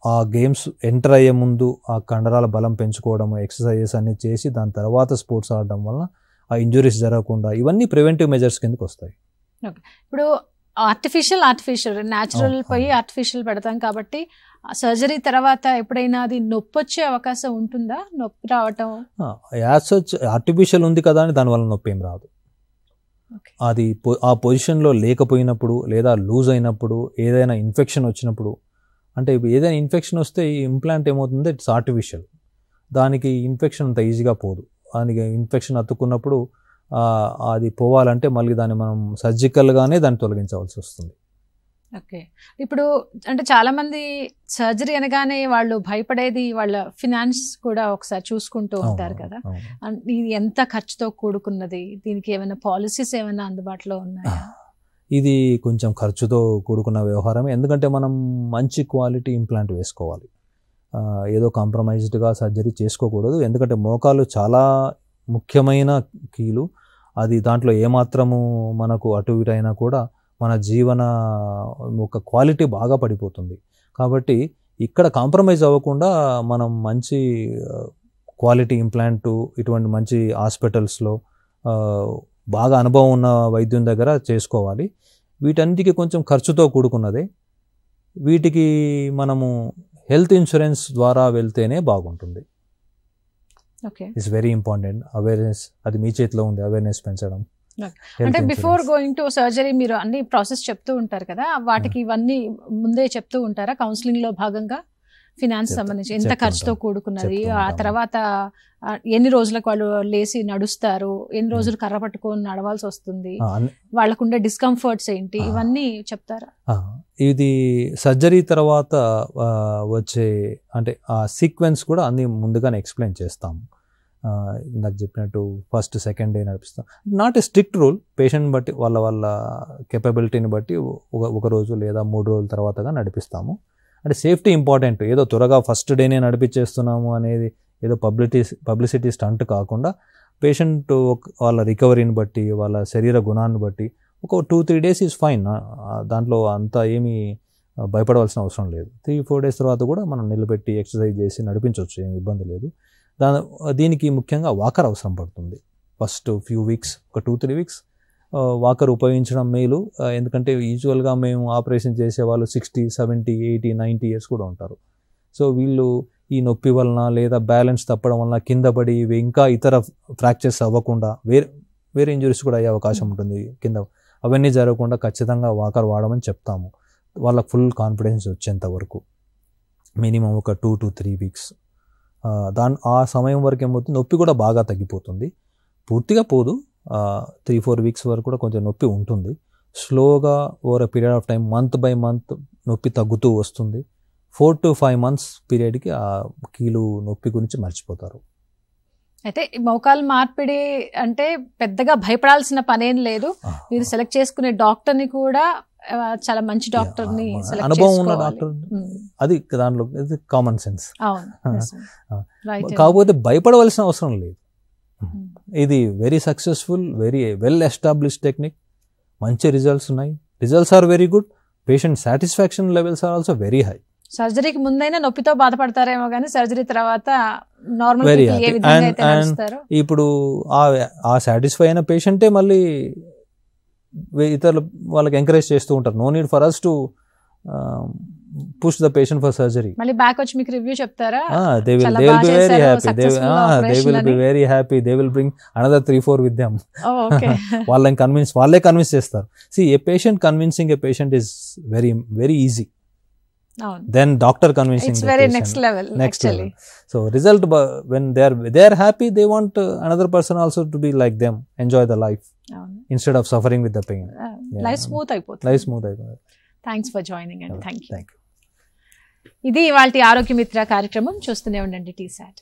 Speaker 2: ఆ గేమ్స్ ఎంటర్ అయ్యే ముందు ఆ కండరాల బలం పెంచుకోవడము, ఎక్సర్సైజెస్ అన్నీ చేసి దాని తర్వాత స్పోర్ట్స్ ఆడడం వల్ల ఆ ఇంజురీస్ జరగకుండా, ఇవన్నీ ప్రివెంటివ్ మెజర్స్ కిందకి వస్తాయి.
Speaker 1: ఇప్పుడు ఆర్టిఫిషియల్ న్యాచురల్ పోయి ఆర్టిఫిషియల్ పెడతాం కాబట్టి సర్జరీ తర్వాత ఎప్పుడైనా అది నొప్పి వచ్చే అవకాశం ఉంటుందా? నొప్పి రావటం
Speaker 2: ఆర్టిఫిషియల్ ఉంది కదా అని దానివల్ల నొప్పి ఏం రాదు. అది ఆ పొజిషన్లో లేకపోయినప్పుడు లేదా లూజ్ అయినప్పుడు, ఏదైనా ఇన్ఫెక్షన్ వచ్చినప్పుడు, అంటే ఏదైనా ఇన్ఫెక్షన్ వస్తే ఈ ఇంప్లాంట్ ఏమవుతుందో ఇట్స్ ఆర్టిఫిషియల్, దానికి ఇన్ఫెక్షన్ అంత ఈజీగా పోదు. దానికి ఇన్ఫెక్షన్ అతుక్కున్నప్పుడు అది పోవాలంటే మళ్ళీ దాన్ని మనం సర్జికల్గానే దాన్ని తొలగించవలసి వస్తుంది.
Speaker 1: ఓకే. ఇప్పుడు అంటే చాలా మంది సర్జరీ అనగానే వాళ్ళు భయపడేది వాళ్ళ ఫినాన్స్ కూడా ఒకసారి చూసుకుంటూ ఉంటారు కదా, ఇది ఎంత ఖర్చుతో కూడుకున్నది, దీనికి ఏమైనా పాలసీస్ ఏమైనా అందుబాటులో ఉన్నాయా?
Speaker 2: ఇది కొంచెం ఖర్చుతో కూడుకున్న వ్యవహారమే. ఎందుకంటే మనం మంచి క్వాలిటీ ఇంప్లాంట్ వేసుకోవాలి. ఏదో కాంప్రమైజ్డ్గా సర్జరీ చేసుకోకూడదు. ఎందుకంటే మోకాలు చాలా ముఖ్యమైన కీలు. అది దాంట్లో ఏమాత్రము మనకు అటు ఇటు అయినా కూడా మన జీవన ఒక క్వాలిటీ బాగా పడిపోతుంది. కాబట్టి ఇక్కడ కాంప్రమైజ్ అవ్వకుండా మనం మంచి క్వాలిటీ ఇంప్లాంటు ఇటువంటి మంచి హాస్పిటల్స్లో బాగా అనుభవం ఉన్న వైద్యం దగ్గర చేసుకోవాలి. వీటన్నిటికీ కొంచెం ఖర్చుతో కూడుకున్నదే. వీటికి మనము హెల్త్ ఇన్సూరెన్స్ ద్వారా వెళ్తేనే బాగుంటుంది. It's very important. అవేర్నెస్ అది మీ చేతిలో ఉంది, అవేర్నెస్ పెంచడం.
Speaker 1: అంటే బిఫోర్ గోయింగ్ టు సర్జరీ మీరు అన్ని ప్రాసెస్ చెప్తూ ఉంటారు కదా, వాటికి ఇవన్నీ ముందే చెప్తూ ఉంటారా కౌన్సిలింగ్ లో భాగంగా? ఫినాన్స్ సంబంధించి ఎంత
Speaker 2: చెప్తుంటాం.
Speaker 1: ఖర్చుతో కూడుకున్నది,
Speaker 2: చెప్తూ
Speaker 1: ఆ
Speaker 2: ఉంటాము.
Speaker 1: తర్వాత ఎన్ని రోజులకు వాళ్ళు లేచి నడుస్తారు, ఎన్ని రోజులు కర్ర పట్టుకొని నడవాల్సి వస్తుంది, వాళ్ళకుండే డిస్కంఫర్ట్స్ ఏంటి, ఇవన్నీ చెప్తారా?
Speaker 2: ఇది సర్జరీ తర్వాత వచ్చే అంటే ఆ సీక్వెన్స్ కూడా అన్ని ముందుగానే ఎక్స్ప్లెయిన్ చేస్తాము. నాకు చెప్పినట్టు ఫస్ట్ సెకండ్ డే నడిపిస్తాం. Not a strict rule, patient బట్టి వాళ్ళ కెపబిలిటీని బట్టి ఒక రోజు లేదా 3 రోజుల తర్వాతగా నడిపిస్తాము. అంటే సేఫ్టీ ఇంపార్టెంట్. ఏదో త్వరగా ఫస్ట్ డేనే నడిపించేస్తున్నాము అనేది ఏదో పబ్లిసిటీ స్టంట్ కాకుండా పేషెంట్ వాళ్ళ రికవరీని బట్టి వాళ్ళ శరీర గుణాన్ని బట్టి ఒక 2-3 డేస్ ఈజ్ ఫైన్. దాంట్లో అంతా ఏమీ భయపడవలసిన అవసరం లేదు. 3-4 డేస్ తర్వాత కూడా మనం నిలబెట్టి ఎక్సర్సైజ్ చేసి నడిపించవచ్చు, ఏమి ఇబ్బంది లేదు. దీనికి ముఖ్యంగా వాకర్ అవసరం పడుతుంది. ఫస్ట్ ఫ్యూ వీక్స్, ఒక 2-3 వీక్స్ వాకర్ ఉపయోగించడం మేలు. ఎందుకంటే యూజువల్గా మేము ఆపరేషన్ చేసేవాళ్ళు 60, 70, 80, 90 ఇయర్స్ కూడా ఉంటారు. సో వీళ్ళు ఈ నొప్పి వలన లేదా బ్యాలెన్స్ తప్పడం వలన కింద పడి ఇవి ఇంకా ఇతర ఫ్రాక్చర్స్ అవ్వకుండా వేరే ఇంజురీస్ కూడా అయ్యే అవకాశం ఉంటుంది కింద. అవన్నీ జరగకుండా ఖచ్చితంగా వాకర్ వాడమని చెప్తాము, వాళ్ళకి ఫుల్ కాన్ఫిడెన్స్ వచ్చేంత వరకు. మినిమం ఒక 2-3 వీక్స్. ఆ సమయం వరకు ఏమవుతుంది, నొప్పి కూడా బాగా తగ్గిపోతుంది. పూర్తిగా పోదు, 3-4 వీక్స్ వరకు కూడా కొంచెం నొప్పి ఉంటుంది. స్లోగా over a period of time, month by month నొప్పి తగ్గుతూ వస్తుంది. 4-5 మంత్స్ పీరియడ్కి ఆ కీలు నొప్పి గురించి మర్చిపోతారు.
Speaker 1: అయితే మోకాలు మార్పిడి అంటే పెద్దగా భయపడాల్సిన పనేం లేదు. మీరు సెలెక్ట్ చేసుకునే డాక్టర్ని కూడా చాలా మంచి డాక్టర్ని
Speaker 2: అనుభవం ఉన్న డాక్టర్, అది దాంట్లో కామన్ సెన్స్. కాకపోతే భయపడవలసిన అవసరం లేదు. ఇది very successful, very well established technique. మంచి రిజల్ట్స్ ఉన్నాయి. Results are very good. Patient satisfaction levels are also very high.
Speaker 1: సర్జరీకి ముందైనా నొప్పితో బాధపడతారేమో కానీ సర్జరీ తర్వాత నార్మల్
Speaker 2: వెరీ హ్యాపీ. ఇప్పుడు ఆ సాటిస్ఫై అయిన పేషెంటే మళ్ళీ ఇతరులు వాళ్ళకి ఎంకరేజ్ చేస్తూ ఉంటారు. No need for us to push the patient for surgery.
Speaker 1: మళ్ళీ బ్యాక్ వచ్చి మీకు రివ్యూ చెప్తారా?
Speaker 2: They will be very happy. They will be very happy. They will bring another 3-4 with them. వాళ్ళే కన్విన్స్ చేస్తారు. See, a patient convincing a patient is very very easy. Then doctor convincing
Speaker 1: it's
Speaker 2: the
Speaker 1: very
Speaker 2: patient.
Speaker 1: next level.
Speaker 2: So result, when they are happy, they want another person also to be like them, enjoy the life instead of suffering with the pain.
Speaker 1: Life smooth అయిపోతుంది. Thanks for joining and thank you. ఇది ఇవాల్టి ఆరోగ్య మిత్ర కార్యక్రమం. చూస్తూనే ఉండండి TSAT.